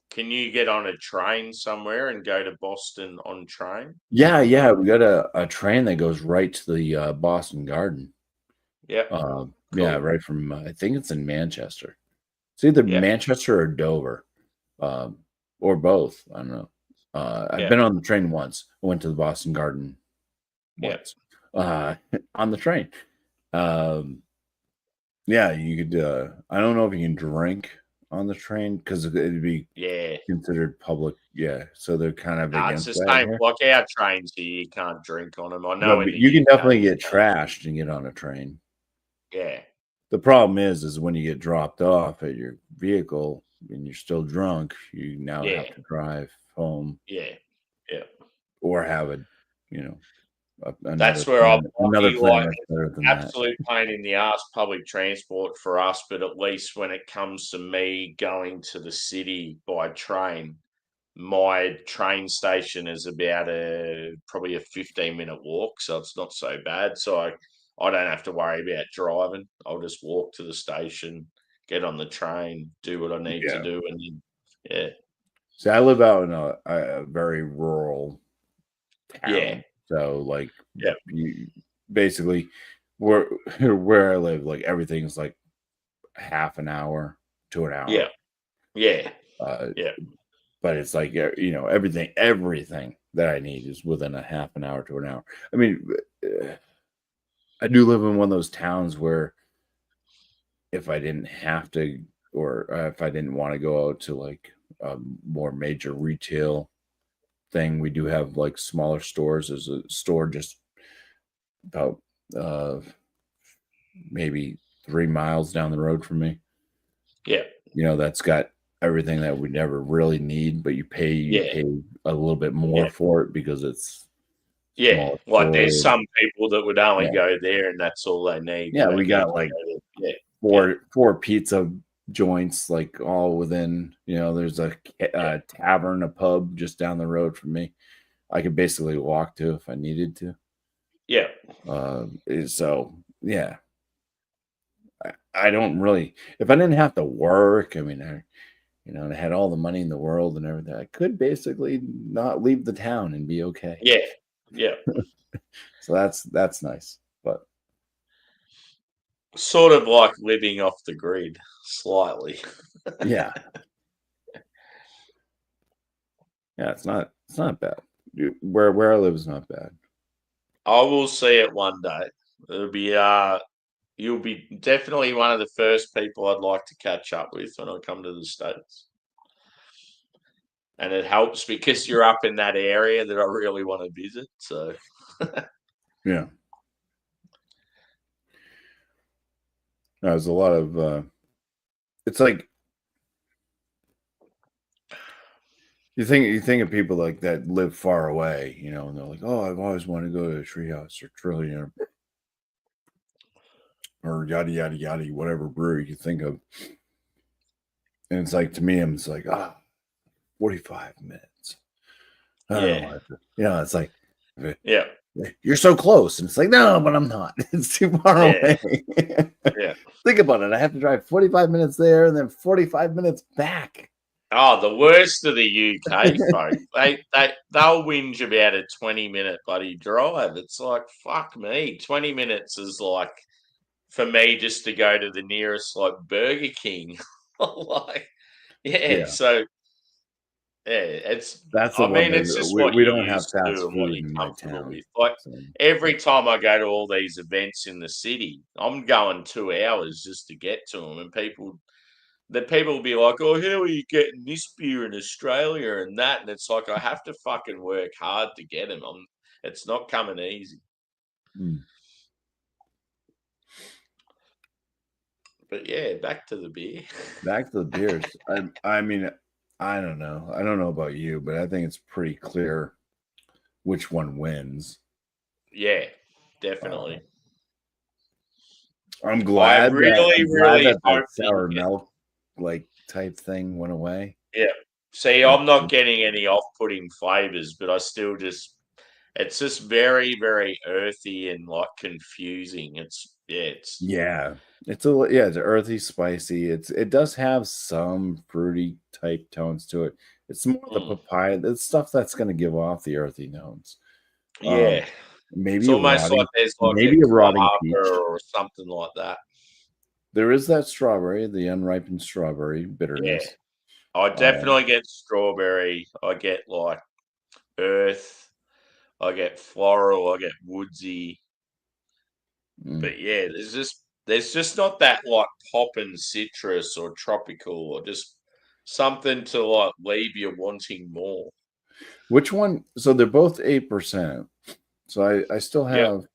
can you get on a train somewhere and go to Boston on train? Yeah, we got a train that goes right to the Boston Garden. Yep. Yeah, Cool. right from I think it's in Manchester. It's either Yep. Manchester or Dover, um, or both. I don't know. I've Yep. been on the train once. I went to the Boston Garden Yep. once on the train. Um, yeah, you could. I don't know if you can drink on the train because it'd be Yeah. considered public. Yeah, so they're kind of Nah, it's the against that same. here. Like our trains here, you can't drink on them. I No, know in but the you can UK definitely you get can. trashed and get on a train. Yeah. The problem is when you get dropped off at your vehicle and you're still drunk, you now Yeah. have to drive home Yeah. Yeah. or have a, you know. That's where I'm another like, planet better than absolute pain in the ass public transport for us, but at least when it comes to me going to the city by train, my train station is about probably a 15-minute walk, so it's not so bad. So I don't have to worry about driving. I'll just walk to the station, get on the train, do what I need to do, and then, yeah. See, I live out in a very rural town. Yeah. So like, Yeah. you basically where I live, like everything's like half an hour to an hour. Yeah. Yeah. Yeah. But it's like, you know, everything that I need is within a half an hour to an hour. I mean, I do live in one of those towns where if I didn't have to, or if I didn't want to go out to like a more major retail thing, we do have like smaller stores. There's a store just about maybe 3 miles down the road from me. Yeah. You know, that's got everything that we never really need, but you pay a little bit more for it because it's small. Like there's some people that would only go there and that's all they need. Yeah, we got like four pizza joints, like all within, you know, there's a tavern, a pub just down the road from me. I could basically walk to if I needed to. Yeah. So yeah, I don't really, if I didn't have to work, I mean, and I had all the money in the world and everything, I could basically not leave the town and be okay. Yeah. Yeah. So that's nice, but sort of like living off the grid slightly. Yeah, it's not bad. Where I live is not bad. I will see it one day. It'll be you'll be definitely one of the first people I'd like to catch up with when I come to the States. And it helps because you're up in that area that I really want to visit. So yeah. There's a lot of it's like you think of people like that live far away, you know, and they're like, oh, I've always wanted to go to a Treehouse or Trillium or yada yada yada, whatever brewery you think of. And it's like, to me, I'm just like, 45 minutes. I don't know. You know, it's like, yeah, you're so close. And it's like, no, but I'm not. It's too far away. Yeah. Think about it. I have to drive 45 minutes there and then 45 minutes back. Oh, the worst of the UK folk. They'll whinge about a 20-minute bloody drive. It's like, fuck me. 20 minutes is like, for me, just to go to the nearest like Burger King. Like, so that's the one. It's just we don't have fast food in my town. With. Like every time I go to all these events in the city, I'm going 2 hours just to get to them, and people will be like, "Oh, how are you getting this beer in Australia and that?" And it's like I have to fucking work hard to get them. It's not coming easy. But yeah, back to the beer. Back to the beers. I mean, I don't know. I don't know about you, but I think it's pretty clear which one wins. Yeah, definitely. I'm glad that that sour milk like type thing went away. Yeah. See, I'm not getting any off-putting flavors, but it's just very, very earthy and like confusing. It's earthy, spicy. It does have some fruity type tones to it. It's more the papaya, the stuff that's going to give off the earthy notes. Yeah, maybe it's almost like there's like maybe a rotting peach or something like that. There is that strawberry, the unripened strawberry bitterness. Yeah, I definitely get strawberry. I get like earth. I get floral. I get woodsy. But yeah, there's just not that like poppin' citrus or tropical or just something to like leave you wanting more. Which one? So they're both 8%. So I still have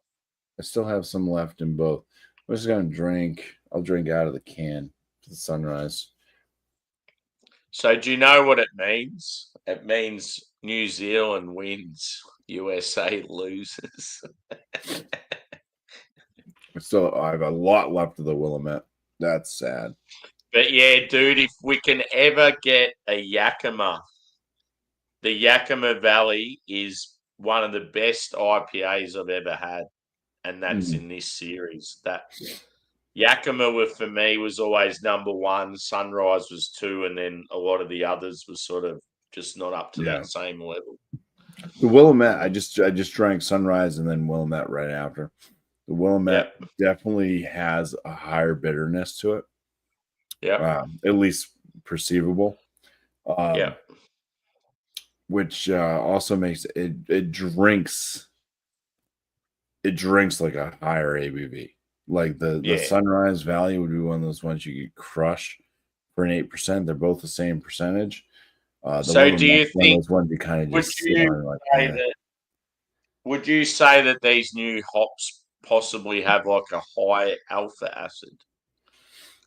some left in both. I'm just gonna drink. I'll drink out of the can for the sunrise. So do you know what it means? It means New Zealand wins. USA loses. So I have a lot left of the Willamette. That's sad. But yeah, dude, if we can ever get a Yakima, the Yakima Valley is one of the best IPAs I've ever had, and that's in this series. That Yakima, for me, was always number one. Sunrise was two, and then a lot of the others was sort of just not up to that same level. The Willamette, I just drank Sunrise and then Willamette right after. The Willamette definitely has a higher bitterness to it. Yeah, at least perceivable. Which also makes it drinks like a higher ABV. Like the Sunrise Valley would be one of those ones you could crush for an 8%. They're both the same percentage. So do you think those ones you kind of just would you say that these new hops possibly have like a high alpha acid?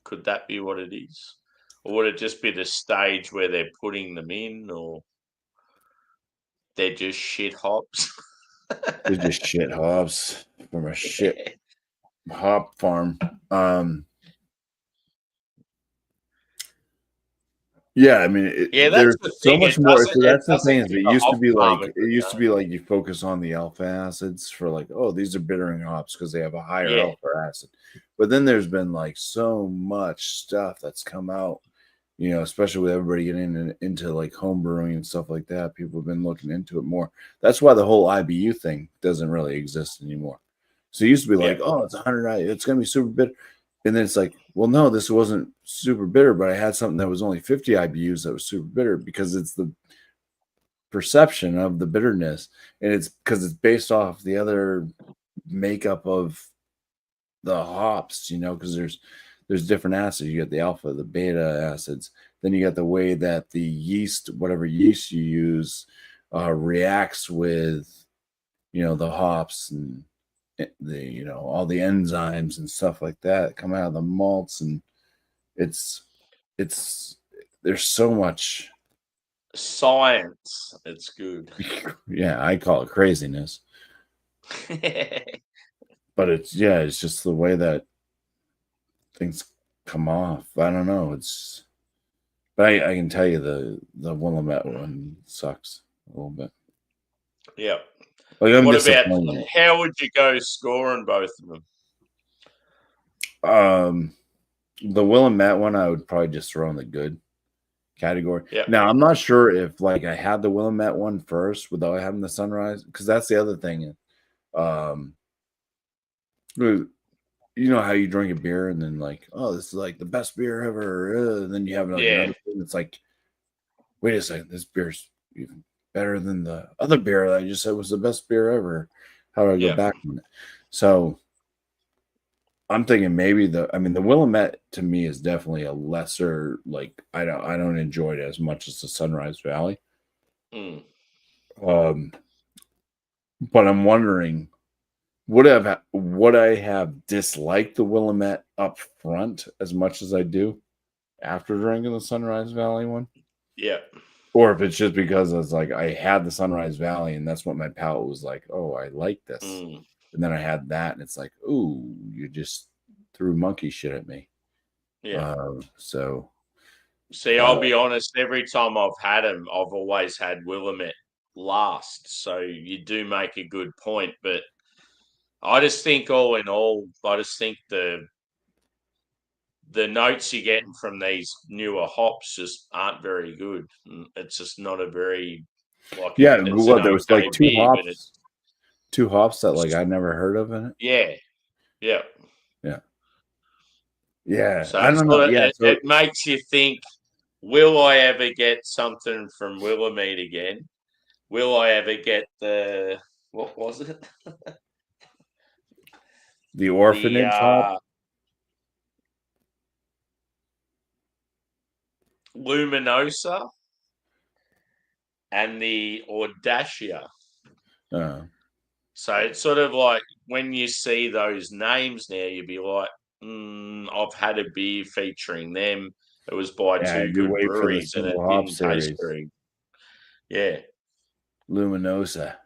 Could that be what it is? Or would it just be the stage where they're putting them in, or they're just shit hops? They're just shit hops from a shit hop farm. Yeah, I mean, there's so much more. So that's the thing. It used to be like you focus on the alpha acids for like, oh, these are bittering hops because they have a higher alpha acid. But then there's been like so much stuff that's come out, especially with everybody getting into like home brewing and stuff like that. People have been looking into it more. That's why the whole IBU thing doesn't really exist anymore. So it used to be like, oh, it's 100, it's going to be super bitter. And then it's like, well, no, this wasn't super bitter, but I had something that was only 50 IBUs that was super bitter because it's the perception of the bitterness. And it's because it's based off the other makeup of the hops, because there's different acids. You got the alpha, the beta acids. Then you got the way that the yeast, whatever yeast you use, reacts with, the hops and the all the enzymes and stuff like that come out of the malts, and it's there's so much science. It's good. Yeah, I call it craziness. But it's just the way that things come off. I don't know. But I can tell you the Willamette one sucks a little bit. Yeah. Like, I'm what about how would you go scoring both of them? The Willamette one, I would probably just throw in the good category. Yeah. Now, I'm not sure if like I had the Willamette one first without having the Sunrise, because that's the other thing. You know how you drink a beer and then like, oh, this is like the best beer ever, and then you have like another thing that's like, wait a second, this beer's even better than the other beer that I just said was the best beer ever. How do I go back on it? So I'm thinking maybe the Willamette to me is definitely a lesser, like I don't enjoy it as much as the Sunrise Valley. But I'm wondering, would I have disliked the Willamette up front as much as I do after drinking the Sunrise Valley one? Yeah. Or if it's just because it's like I had the Sunrise Valley and that's what my palate was like, oh, I like this. And then I had that and it's like, ooh, you just threw monkey shit at me. Yeah. So see, I'll be honest, every time I've had them, I've always had Willamette last. So you do make a good point, but I just think all in all, I just think the notes you're getting from these newer hops just aren't very good. It's just not a very like there was like two hops that like I never heard of in it. Yeah. So I don't know. It makes you think: will I ever get something from Willamette again? Will I ever get the what was it? The orphanage hop. Luminosa and the Audacia. So it's sort of like when you see those names now, you'd be like, I've had a beer featuring them. It was by two good breweries and it didn't taste very. Yeah. Luminosa.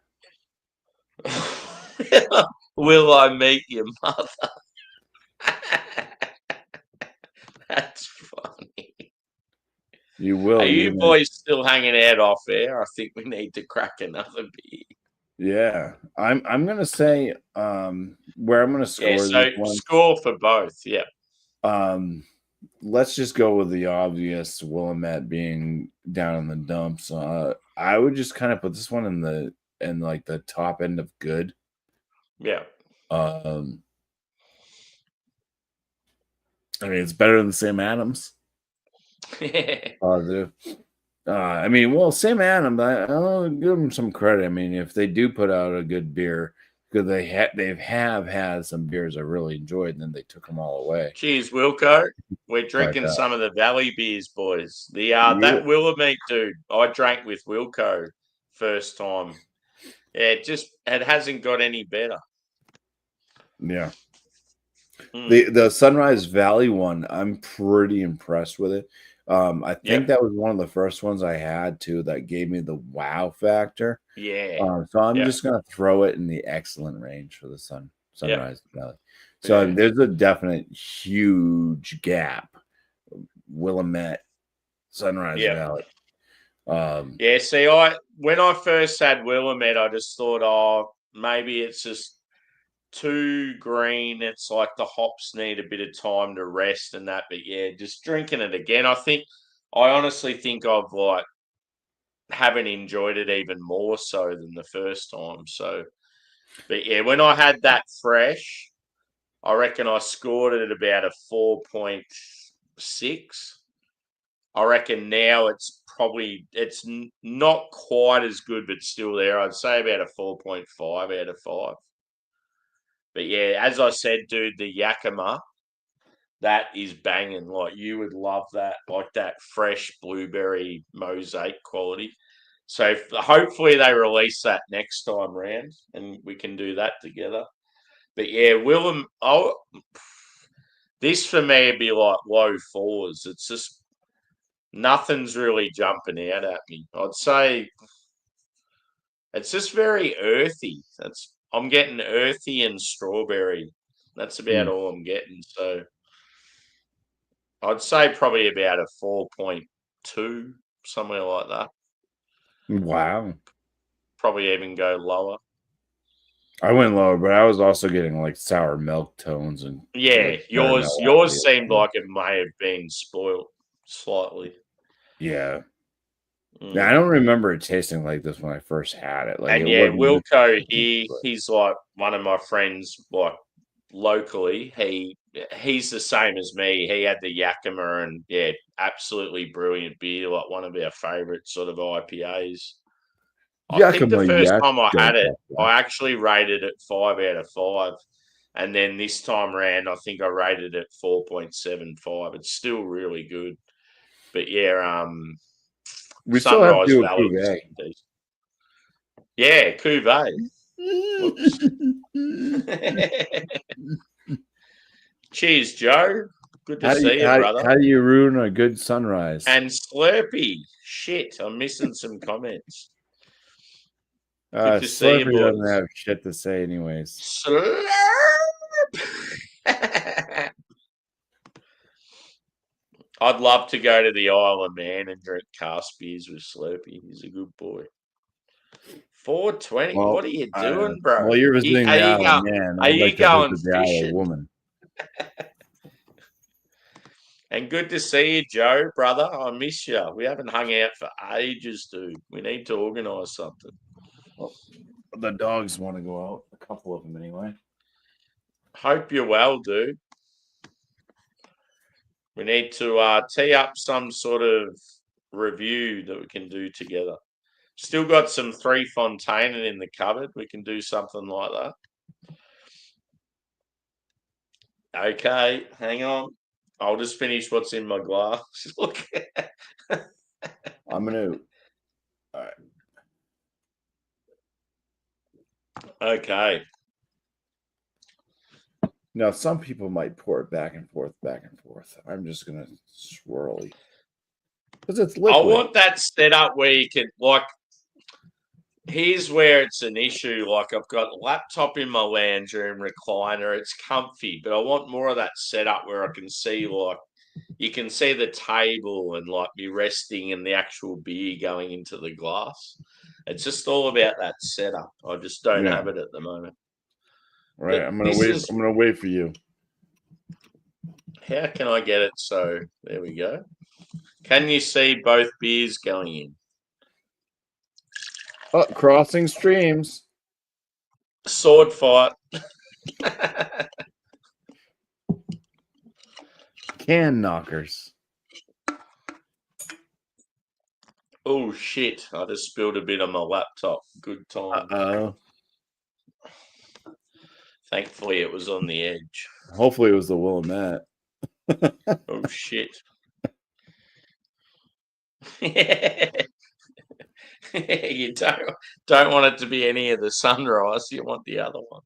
Will I meet your mother? That's funny. You will. Are you boys still hanging out off air? I think we need to crack another beer. Yeah, I'm gonna say where I'm gonna score this one. Score for both. Yeah. Let's just go with the obvious Willamette being down in the dumps. I would just kind of put this one in like the top end of good. Yeah. I mean, it's better than Sam Adams. Positive. I mean, well, Sam Adams, I'll give them some credit. I mean, if they do put out a good beer, because they have had some beers I really enjoyed, and then they took them all away. Cheers, Wilco. We're drinking some of the Valley beers, boys. That Willamette dude, I drank with Wilco first time. Yeah, it hasn't got any better. Yeah. The Sunrise Valley one, I'm pretty impressed with it. I think that was one of the first ones I had too that gave me the wow factor. Yeah. So I'm just gonna throw it in the excellent range for the Sunrise Valley. So there's a definite huge gap. Willamette, Sunrise Valley. See, when I first had Willamette, I just thought, maybe it's just too green. It's like the hops need a bit of time to rest and that. But yeah, just drinking it again, I honestly think I've haven't enjoyed it even more so than the first time. So, but yeah, when I had that fresh, I reckon I scored it at about a 4.6. I reckon now it's not quite as good, but still there. I'd say about a 4.5 out of 5. But yeah, as I said, dude, the Yakima, that is banging. Like, you would love that, like that fresh blueberry mosaic quality. So hopefully they release that next time round and we can do that together. But yeah, this for me would be like low 4s. It's just nothing's really jumping out at me. I'd say it's just very earthy. I'm getting earthy and strawberry. That's about all I'm getting. So I'd say probably about a 4.2, somewhere like that. Wow. Probably even go lower. I went lower, but I was also getting like sour milk tones and yours seemed like it may have been spoiled slightly. Yeah. I don't remember it tasting like this when I first had it. Like, and Wilco, he's like one of my friends, like locally. He's the same as me. He had the Yakima, and absolutely brilliant beer, like one of our favourite sort of IPAs. I think the first time I had it, I actually rated it 5 out of 5. And then this time around, I think I rated it 4.75. It's still really good. But yeah, we still have to do a cuvee. Yeah, cuvee. Cheers, Joe. Good to see you, brother. How do you ruin a good sunrise? And Slurpee. Shit, I'm missing some comments. Good to see you, boys. Doesn't have shit to say anyways. Slurp! I'd love to go to the Isle of Man and drink cask beers with Slurpee. He's a good boy. 420. What are you doing, bro? Well, you're visiting the Isle of Man. Are you going fishing? Woman. And good to see you, Joe, brother. I miss you. We haven't hung out for ages, dude. We need to organise something. Well, the dogs want to go out. A couple of them, anyway. Hope you're well, dude. We need to tee up some sort of review that we can do together. Still got some 3 Fontaine in the cupboard. We can do something like that. Okay, hang on. I'll just finish what's in my glass. Look. I'm going to... All right. Okay. Now, some people might pour it back and forth. I'm just going to swirly. Because it's liquid. I want that set up where you can, like, here's where it's an issue. Like I've got a laptop in my lounge room recliner. It's comfy, but I want more of that setup where I can see like you can see the table and like be resting and the actual beer going into the glass. It's just all about that setup. I just don't have it at the moment. Right. I'm gonna wait for you. How can I get it? So there we go. Can you see both beers going in? Oh, crossing streams. Sword fight. Can knockers. Oh shit! I just spilled a bit on my laptop. Good time. Uh-oh. Thankfully, it was on the edge. Hopefully, it was the Willamette. Oh shit! You don't want it to be any of the sunrise. You want the other one.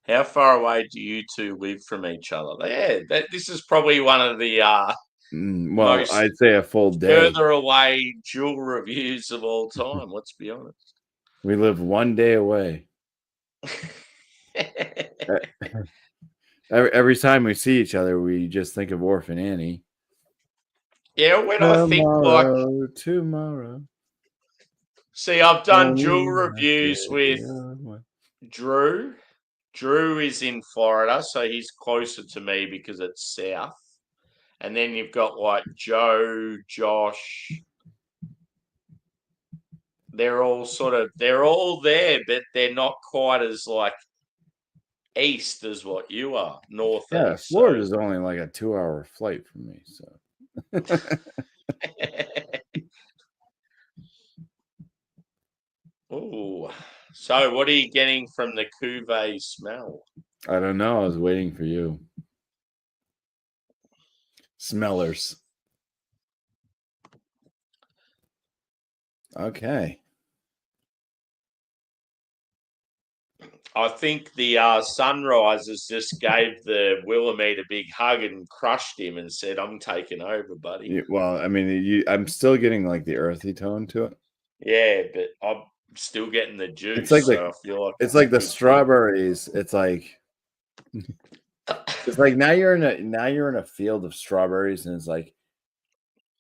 How far away do you two live from each other? Yeah, this is probably one of the well, I'd say a full day. Further away dual reviews of all time. Let's be honest. We live one day away. Every time we see each other, we just think of Orphan Annie. Yeah, when I think like tomorrow. See, I've done dual reviews with Drew. Drew is in Florida, so he's closer to me because it's south. And then you've got like Joe, Josh. They're all there, but they're not quite as like east as what you are, north. Yeah, Florida is only like a 2-hour flight from me, so. Oh, so what are you getting from the cuvee smell? I don't know. I was waiting for you. Smellers. Okay. I think the Sunrisers just gave the Willamette a big hug and crushed him and said, "I'm taking over, buddy." Well, I mean, I'm still getting like the earthy tone to it. Yeah, but I'm still getting the juice. It's like so I feel like it's like the strawberries. It's like now you're in a field of strawberries, and it's like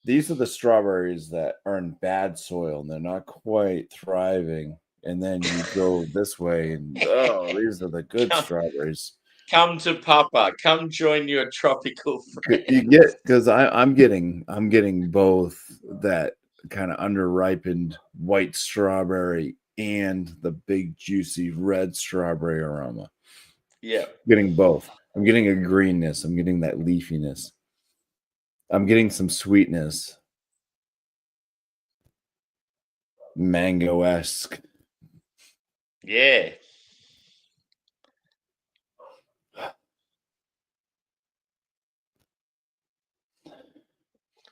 these are the strawberries that are in bad soil and they're not quite thriving. And then you go this way, and these are the good strawberries. Come to Papa. Come join your tropical friends. You get because I'm getting both that kind of underripened white strawberry and the big juicy red strawberry aroma. Yeah, I'm getting both. I'm getting a greenness. I'm getting that leafiness. I'm getting some sweetness, mango-esque. Yeah.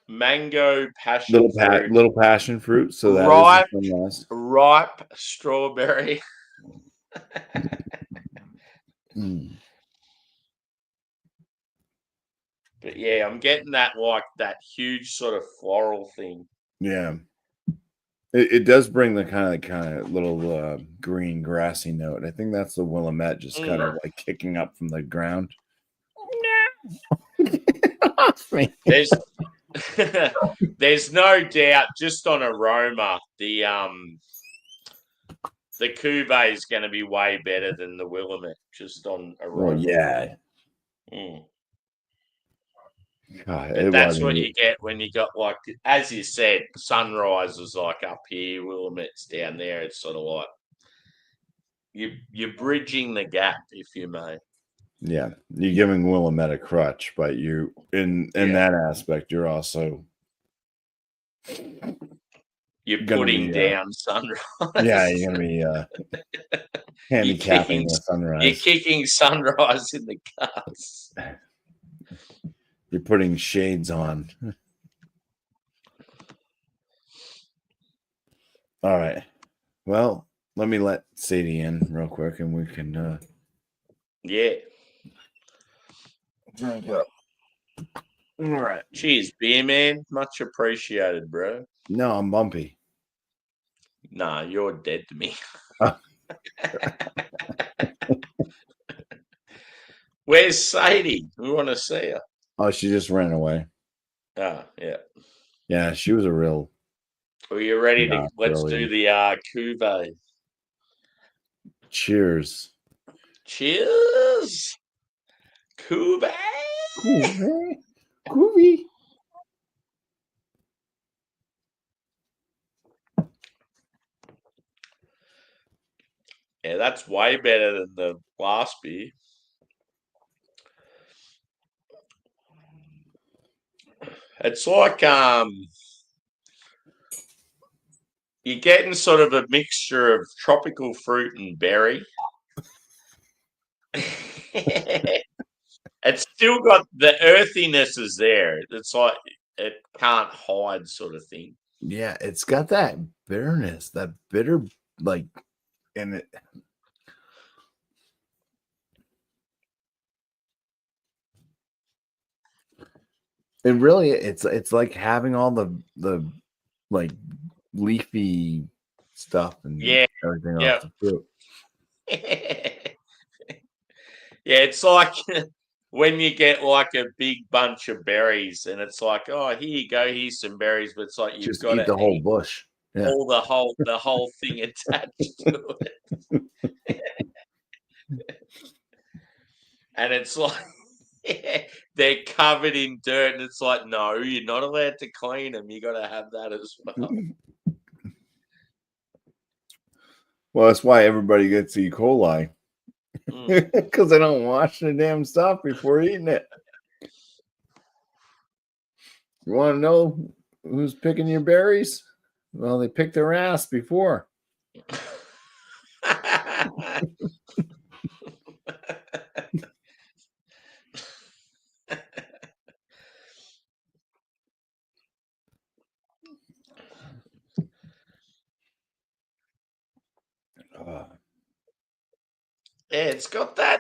Mango, passion fruit. Little passion fruit. So that ripe strawberry. But yeah, I'm getting that huge sort of floral thing. Yeah. It does bring the kind of little green grassy note. I think that's the Willamette just kind of like kicking up from the ground. There's no doubt, just on aroma, the cuvee is going to be way better than the Willamette, just on aroma. Well, yeah. God, that's what you get when you got, like, as you said, Sunrise is like up here, Willamette's down there. It's sort of like you're bridging the gap, if you may. Yeah, you're giving Willamette a crutch, but you in that aspect, you're also putting down Sunrise. Yeah, you're gonna be handicapping the Sunrise. You're kicking Sunrise in the guts. You're putting shades on. All right. Well, let me let Sadie in real quick, and we can. Yeah. Drink up. All right. Cheers, beer man. Much appreciated, bro. No, I'm bumpy. Nah, you're dead to me. Where's Sadie? We want to see her. Oh, she just ran away. Ah, yeah. Yeah, she was a real. Are you ready to? Let's really. do the cuvee. Cheers. Cheers. Cuvee. Cuvee. Yeah, that's way better than the last beer. It's like you're getting sort of a mixture of tropical fruit and berry. It's still got the earthiness is there. It's like it can't hide, sort of thing. Yeah, it's got that bitterness, that bitter, like, and it. It really, it's like having all the like leafy stuff and everything off the fruit. Yeah, it's like when you get like a big bunch of berries and it's like, oh, here you go, here's some berries, but it's like you've Just got eat to the whole eat bush. Yeah. all the whole thing attached to it. And it's like they're covered in dirt, and it's like, no, you're not allowed to clean them. You got to have that as well. Well, that's why everybody gets E. coli, because they don't wash the damn stuff before eating it. You want to know who's picking your berries? Well, they picked their ass before. Yeah, it's got that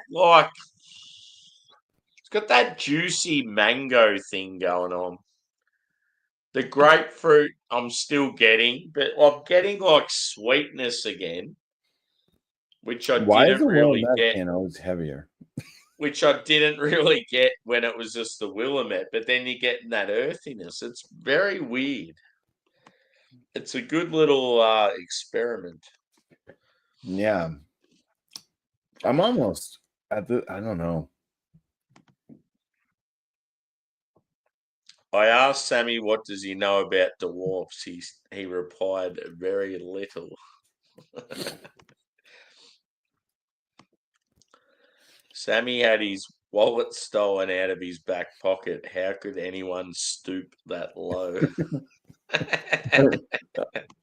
juicy mango thing going on. The grapefruit I'm still getting, but I'm getting like sweetness again, which I Why is didn't the really Willamette get. can always heavier? Which I didn't really get when it was just the Willamette, but then you're getting that earthiness. It's very weird. It's a good little experiment. Yeah. I'm almost at the, I don't know. I asked Sammy what does he know about dwarfs. He replied very little. Sammy had his wallet stolen out of his back pocket. How could anyone stoop that low?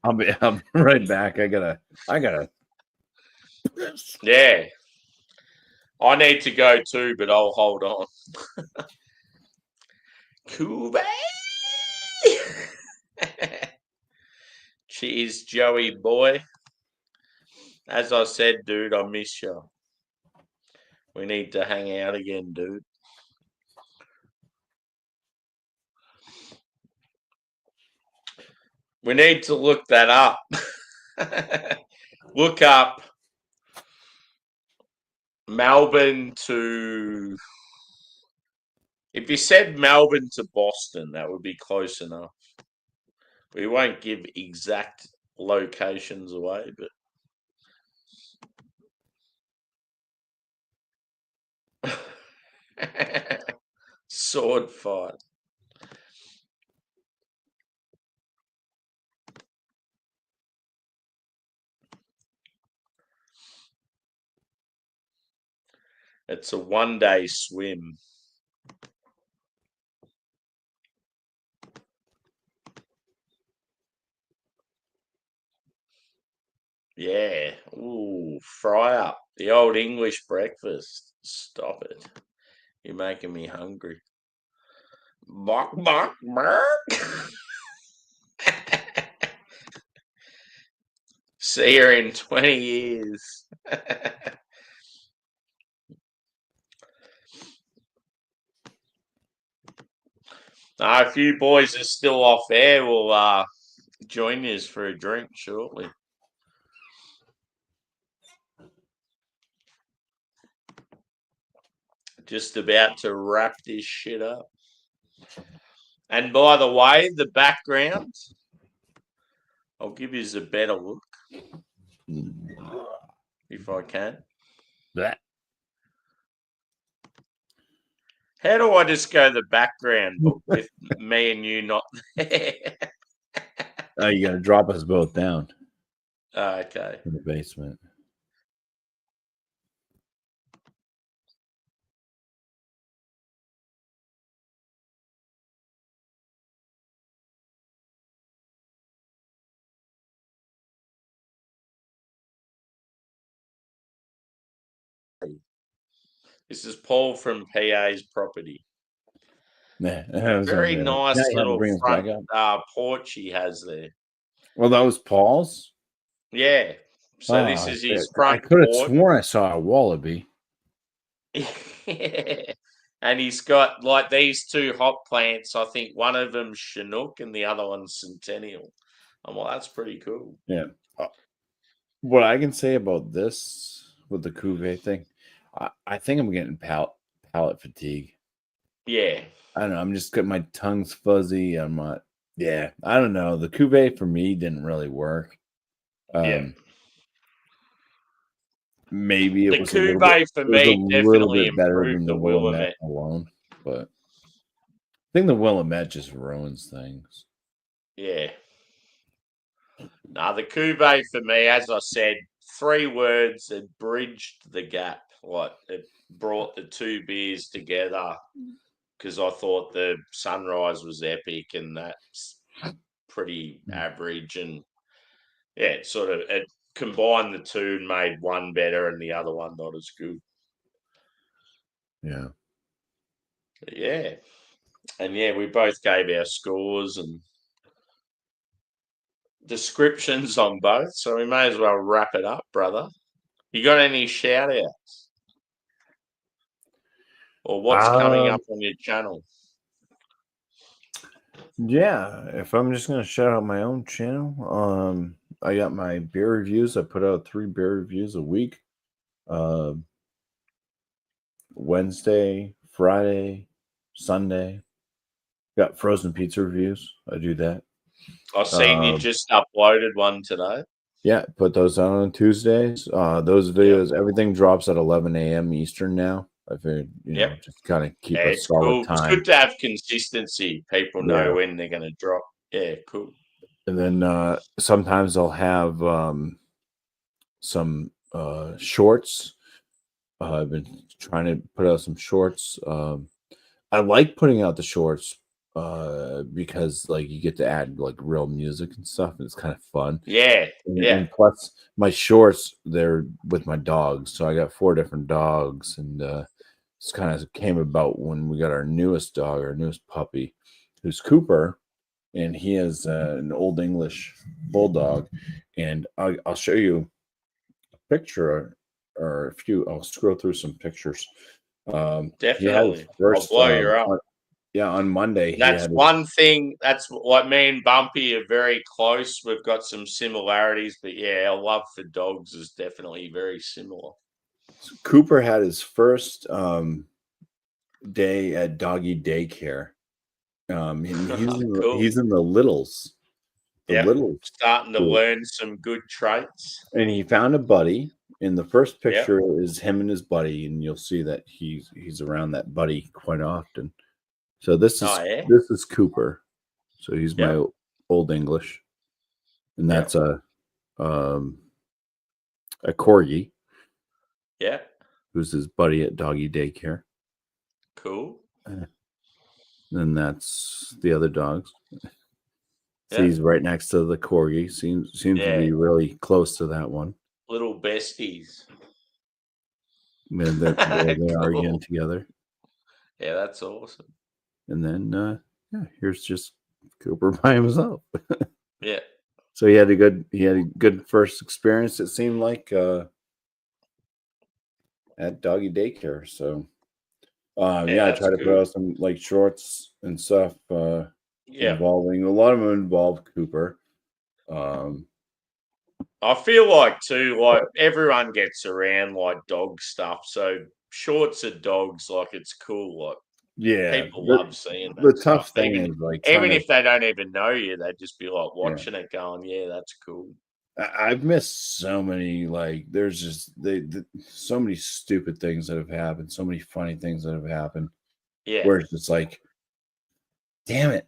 I'll be right back. I gotta. Yeah. I need to go too, but I'll hold on. Cuba. Cheers, Joey boy. As I said, dude, I miss you. We need to hang out again, dude. We need to look that up. Look up Melbourne to. If you said Melbourne to Boston, that would be close enough. We won't give exact locations away, but sword fight. It's a 1-day swim. Yeah. Ooh, fry up. The old English breakfast. Stop it. You're making me hungry. Bark, bark, bark. See her in 20 years. A few boys are still off air. We'll join us for a drink shortly. Just about to wrap this shit up. And by the way, the background, I'll give you a better look if I can. That. How do I just go the background with me and you not there? Oh, you got to drop us both down. Okay. In the basement. This is Paul from PA's property. Yeah, very nice little front porch he has there. Well, that was Paul's? Yeah. So this is his front I could have porch. sworn I saw a wallaby. And he's got like these two hop plants. I think one of them's Chinook and the other one's Centennial. I'm like, that's pretty cool. Yeah. What I can say about this with the cuvee thing, I think I'm getting palate fatigue. Yeah. I don't know. I'm just getting my tongue's fuzzy. I'm not. Yeah. I don't know. The cuvee for me didn't really work. Yeah. Maybe it the was cuvee for me definitely improved the Willamette alone, but I think the Willamette just ruins things. Yeah. Now the cuvee for me, as I said, 3 words, it bridged the gap. Like it brought the two beers together because I thought the Sunrise was epic and that's pretty average. And yeah, it combined the two and made one better and the other one not as good. Yeah. Yeah. And yeah, we both gave our scores and descriptions on both, so we may as well wrap it up, brother. You got any shout outs? Or what's coming up on your channel? Yeah, if I'm just gonna shout out my own channel, I got my beer reviews. I put out 3 beer reviews a week. Wednesday, Friday, Sunday. Got frozen pizza reviews. I do that. I've seen you just uploaded one today. Yeah, put those out on Tuesdays. Those videos, everything drops at 11 a.m. Eastern now. I figured, know, just kind of keep a solid cool. time. It's good to have consistency. People know when they're going to drop. Yeah, cool. And then sometimes I'll have some shorts. I've been trying to put out some shorts. I like putting out the shorts because like you get to add like real music and stuff, and it's kind of fun. Yeah, and plus my shorts, they're with my dogs, so I got 4 different dogs, and this kind of came about when we got our newest dog, our newest puppy, who's Cooper, and he is an Old English bulldog, and I'll show you a picture or a few. I'll scroll through some pictures. Definitely. I'll blow you up. On Monday. That's one thing. That's what me and Bumpy are very close. We've got some similarities, but yeah, our love for dogs is definitely very similar. So Cooper had his first day at doggy daycare. He's in the littles. Littles. Starting to learn some good traits. And he found a buddy. And the first picture is him and his buddy, and you'll see that he's around that buddy quite often. So this is Cooper. So he's my Old English, and that's a corgi. Yeah. Who's his buddy at doggy daycare. Cool. And that's the other dogs. So he's right next to the corgi. Seems to be really close to that one. Little besties. And there they are again together. Yeah, that's awesome. And then here's just Cooper by himself. Yeah. So he had a good first experience, it seemed like, at doggy daycare. So I try to put out some like shorts and stuff involving, a lot of them involve Cooper. I feel like too, like everyone gets around like dog stuff. So shorts of dogs, like it's cool. Like people love seeing that the stuff. tough thing is like Even if they don't even know you, they'd just be like watching it, going, "Yeah, that's cool." I've missed so many. Like, there's just so many stupid things that have happened, so many funny things that have happened. Yeah, Where it's just like, damn it.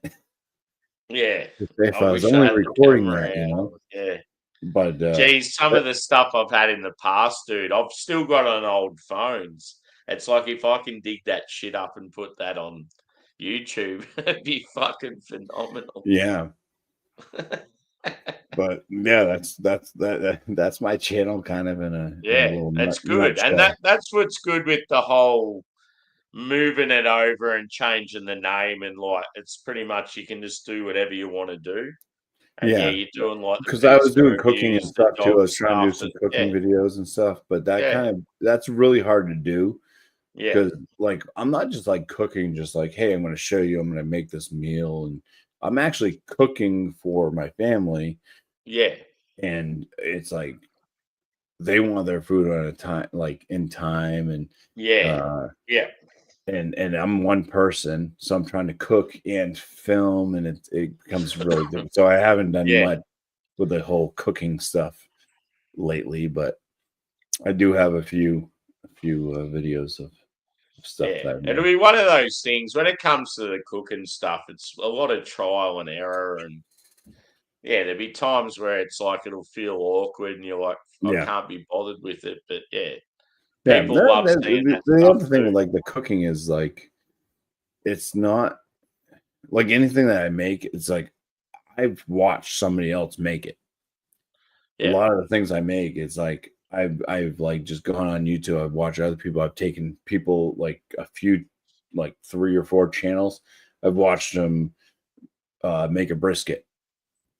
Yeah. If I I was wish I only had the recording camera that, out. Yeah. But Geez, some of the stuff I've had in the past, dude, I've still got on old phones. It's like if I can dig that shit up and put that on YouTube, it'd be fucking phenomenal. Yeah. But yeah, that's my channel kind of in a little it's good. And nutshell. that's what's good with the whole moving it over and changing the name, and like it's pretty much you can just do whatever you want to do. And yeah, Yeah. you're doing like the Because I was pizza doing cooking and reviews, the stuff too. I dog was trying to do stuff. some cooking videos and stuff, but Yeah. that's really hard to do. Yeah. Because like I'm not just like cooking, just like, hey, I'm going to show you, I'm going to make this meal, and I'm actually cooking for my family. Yeah. And it's like they want their food on a time, like in time, and Yeah. and I'm one person, so I'm trying to cook and film, and it becomes really difficult. So I haven't done much with the whole cooking stuff lately, but I do have a few videos of stuff that I've It'll made. be one of those things when it comes to the cooking stuff. It's a lot of trial and error, and there'll be times where it's like it'll feel awkward, and you're like, I Yeah. can't be bothered with it. But Yeah, people love seeing that the stuff other thing with too. like the cooking is like it's not like anything that I make. It's like I've watched somebody else make it. A Yeah. lot of the things I make, it's like I've like just gone on YouTube. I've watched other people. I've taken people like a few, like 3 or 4 channels. I've watched them make a brisket,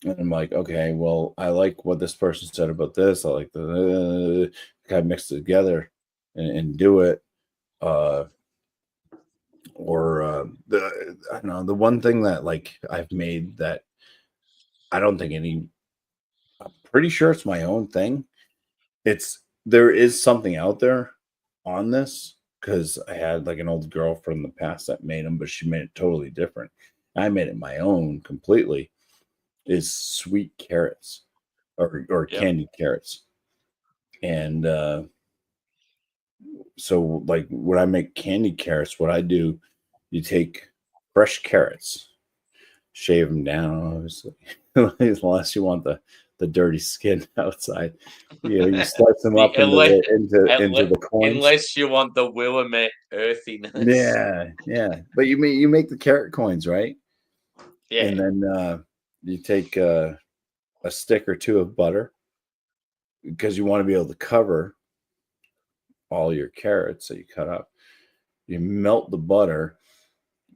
and I'm like, okay, well, I like what this person said about this. I like the kind of mix it together and do it. Or the I don't know, the one thing that like I've made that I don't think any I'm pretty sure it's my own thing. There is something out there on this because I had like an old girlfriend in the past that made them, but she made it totally different. I made it my own completely. Is sweet carrots or candied carrots, and so like when I make candied carrots, what I do, you take fresh carrots, shave them down, obviously, unless you want the dirty skin outside. You slice them up into the coins. Unless you want the Willamette earthiness. Yeah. But you make the carrot coins, right? Yeah. And then you take a stick or two of butter because you want to be able to cover all your carrots that you cut up. You melt the butter,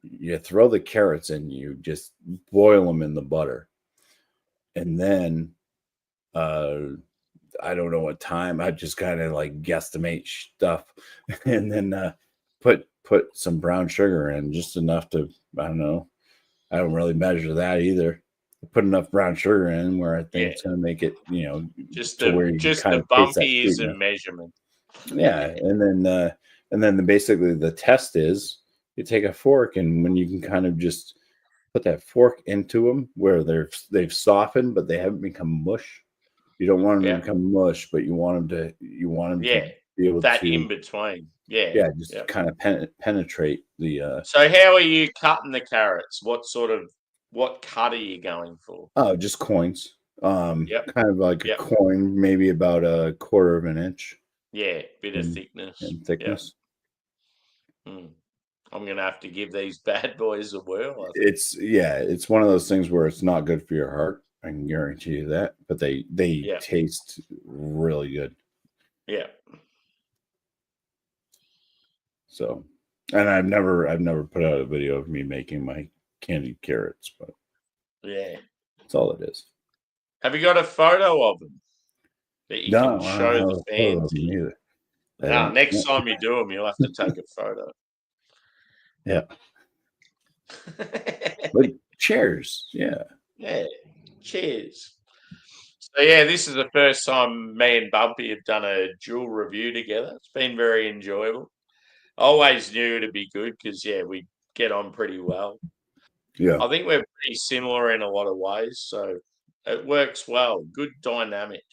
you throw the carrots in, you just boil them in the butter. And then I don't know what time. I just kind of like guesstimate stuff, and then put some brown sugar in, just enough to I don't know. I don't really measure that either. Put enough brown sugar in where I think it's going to make it, Just to where you can kind the of taste that bumpy is a sweetness. measurement. Yeah, and then basically the test is you take a fork, and when you can kind of just put that fork into them where they've softened but they haven't become mush. You don't want them to become mush, but you want them to be able that to in between. just kind of penetrate the So how are you cutting the carrots? What cut are you going for? just coins. Yep. Kind of like a coin, maybe about a quarter of an inch. Yeah, bit of thickness. In thickness. I'm gonna have to give these bad boys a whirl. It's one of those things where it's not good for your heart. I can guarantee you that. But they taste really good. Yeah. So, and I've never put out a video of me making my candied carrots, but that's all it is. Have you got a photo of them that you can I don't show have the a photo fans of them here? either. No, next time you do them, you'll have to take a photo. Yeah. But cheers. Yeah. Yeah. Cheers. So yeah, this is the first time me and Bumpy have done a dual review together. It's been very enjoyable. I always knew it'd be good because we get on pretty well. Yeah. I think we're pretty similar in a lot of ways, so it works well. Good dynamic.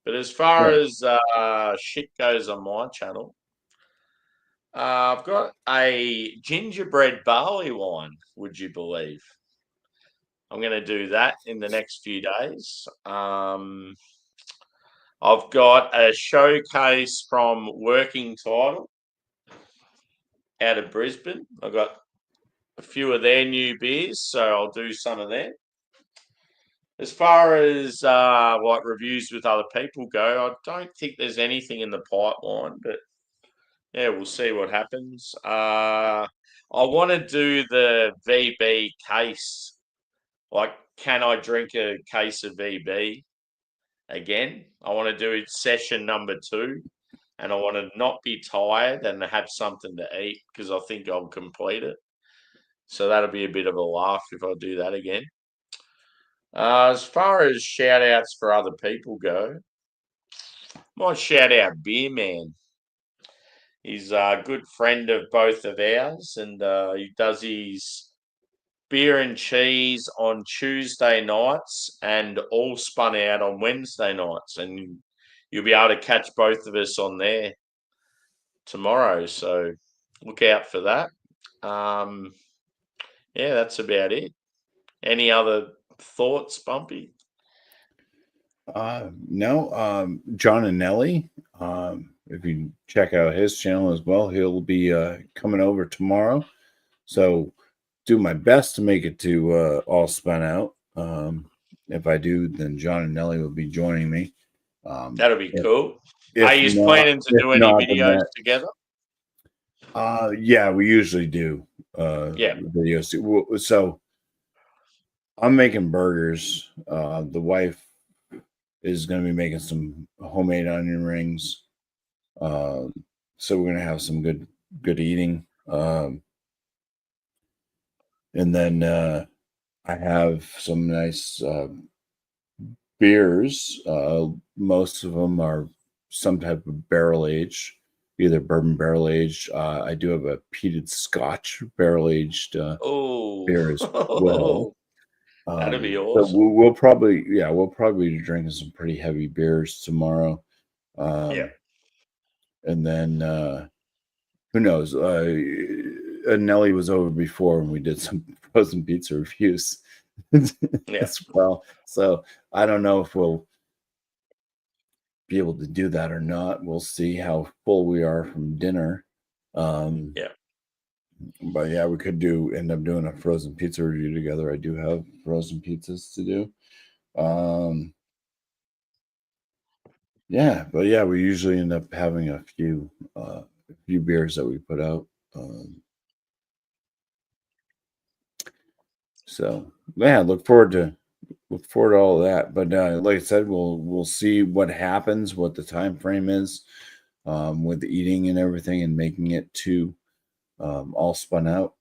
But as far as shit goes on my channel, I've got a gingerbread barley wine, would you believe? I'm going to do that in the next few days. I've got a showcase from Working Title out of Brisbane. I've got a few of their new beers, so I'll do some of them. As far as like reviews with other people go, I don't think there's anything in the pipeline, but yeah, we'll see what happens. I want to do the VB case. Like, can I drink a case of VB again? I want to do session number 2, and I want to not be tired and have something to eat because I think I'll complete it. So that'll be a bit of a laugh if I do that again. As far as shout outs for other people go, might shout out Beer Man. He's a good friend of both of ours, and he does his beer and cheese on Tuesday nights and all spun out on Wednesday nights. And you'll be able to catch both of us on there tomorrow. So look out for that. Yeah, that's about it. Any other thoughts, Bumpy? No. John and Nelly. If you check out his channel as well, he'll be coming over tomorrow. So do my best to make it to All Spun Out. If I do, then John and Nelly will be joining me. That'll be cool. Are you planning to do any videos together? Yeah, we usually do videos. So I'm making burgers. The wife is going to be making some homemade onion rings. So we're going to have some good eating. And then I have some nice beers. Most of them are some type of barrel age, either bourbon barrel aged. I do have a peated Scotch barrel aged beer as well. That'd be awesome. So we'll probably be drinking some pretty heavy beers tomorrow. And then who knows? Nelly was over before and we did some frozen pizza reviews as well. So I don't know if we'll be able to do that or not. We'll see how full we are from dinner. But yeah, we could end up doing a frozen pizza review together. I do have frozen pizzas to do. Yeah, but yeah, we usually end up having a few beers that we put out. So yeah, look forward to all of that. But like I said, we'll see what happens, what the time frame is with the eating and everything, and making it to All Spun Out.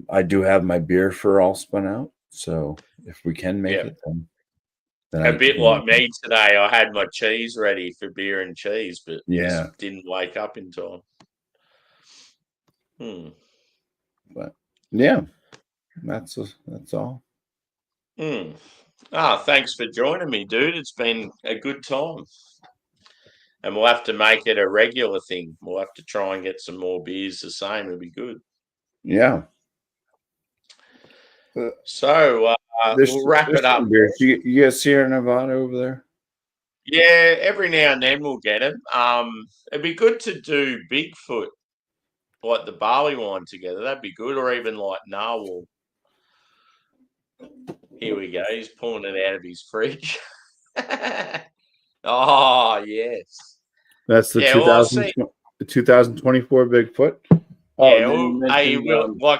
I do have my beer for All Spun Out, so if we can make it, then a bit like me today. I had my cheese ready for beer and cheese, but just didn't wake up in time. But yeah, that's all. Thanks for joining me, dude. It's been a good time. And we'll have to make it a regular thing. We'll have to try and get some more beers the same. It'll be good. Yeah. So we'll wrap it up. You guys Sierra Nevada over there? Yeah, every now and then we'll get them. It'd be good to do Bigfoot, like the barley wine together. That'd be good, or even like narwhal. Here we go. He's pulling it out of his fridge. Oh, yes. That's the 2024 Bigfoot. Yeah.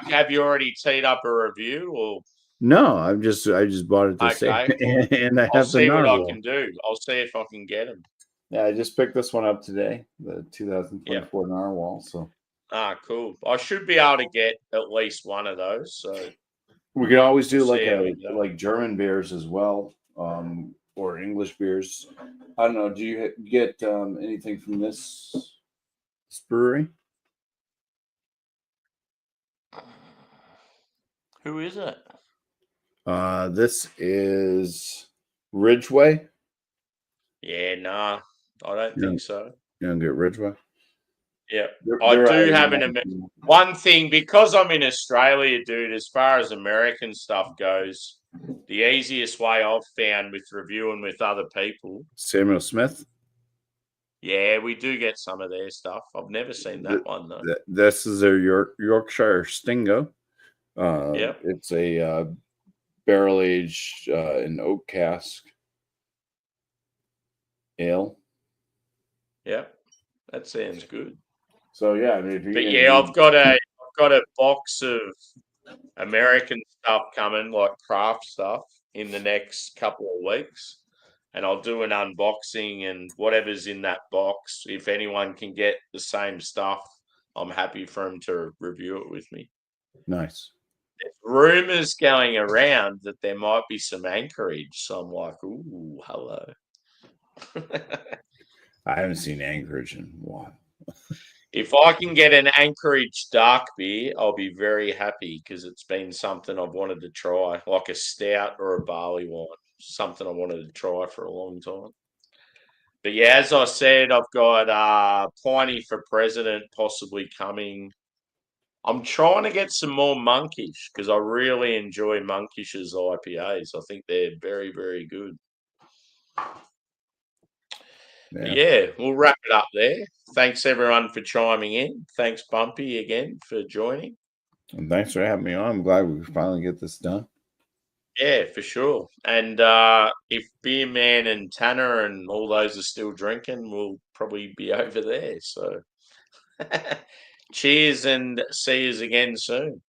Have you already teed up a review or? No, I just bought it to say, and I have see what I can do. I'll see if I can get them. Yeah, I just picked this one up today, the 2024 narwhal. So. Cool. I should be able to get at least one of those. So we could always do like German beers as well. or English beers. I don't know. Do you get anything from this brewery? Who is it? This is Ridgeway. Yeah, nah, I don't think so. You don't get Ridgeway? Yeah, I do have one thing, because I'm in Australia, dude. As far as American stuff goes, the easiest way I've found with reviewing with other people. Samuel Smith. Yeah, we do get some of their stuff. I've never seen that one though. This is their Yorkshire Stingo. Yeah, it's a barrel aged in oak cask ale. Yeah, that sounds good. So yeah, I mean, but yeah, I've got a box of American stuff coming, like craft stuff, in the next couple of weeks, and I'll do an unboxing and whatever's in that box. If anyone can get the same stuff, I'm happy for them to review it with me. Nice. There's rumors going around that there might be some Anchorage, so I'm like, ooh, hello. I haven't seen Anchorage in a while. If I can get an Anchorage dark beer, I'll be very happy, because it's been something I've wanted to try, like a stout or a barley wine, something I wanted to try for a long time. But yeah, as I said, I've got Piney for President possibly coming. I'm trying to get some more Monkish, because I really enjoy Monkish's IPAs. I think they're very, very good. Yeah, we'll wrap it up there. Thanks everyone for chiming in. Thanks Bumpy again for joining. And thanks for having me on. I'm glad we finally get this done. Yeah, for sure. And if Beer Man and Tanner and all those are still drinking, we'll probably be over there. So cheers and see you again soon.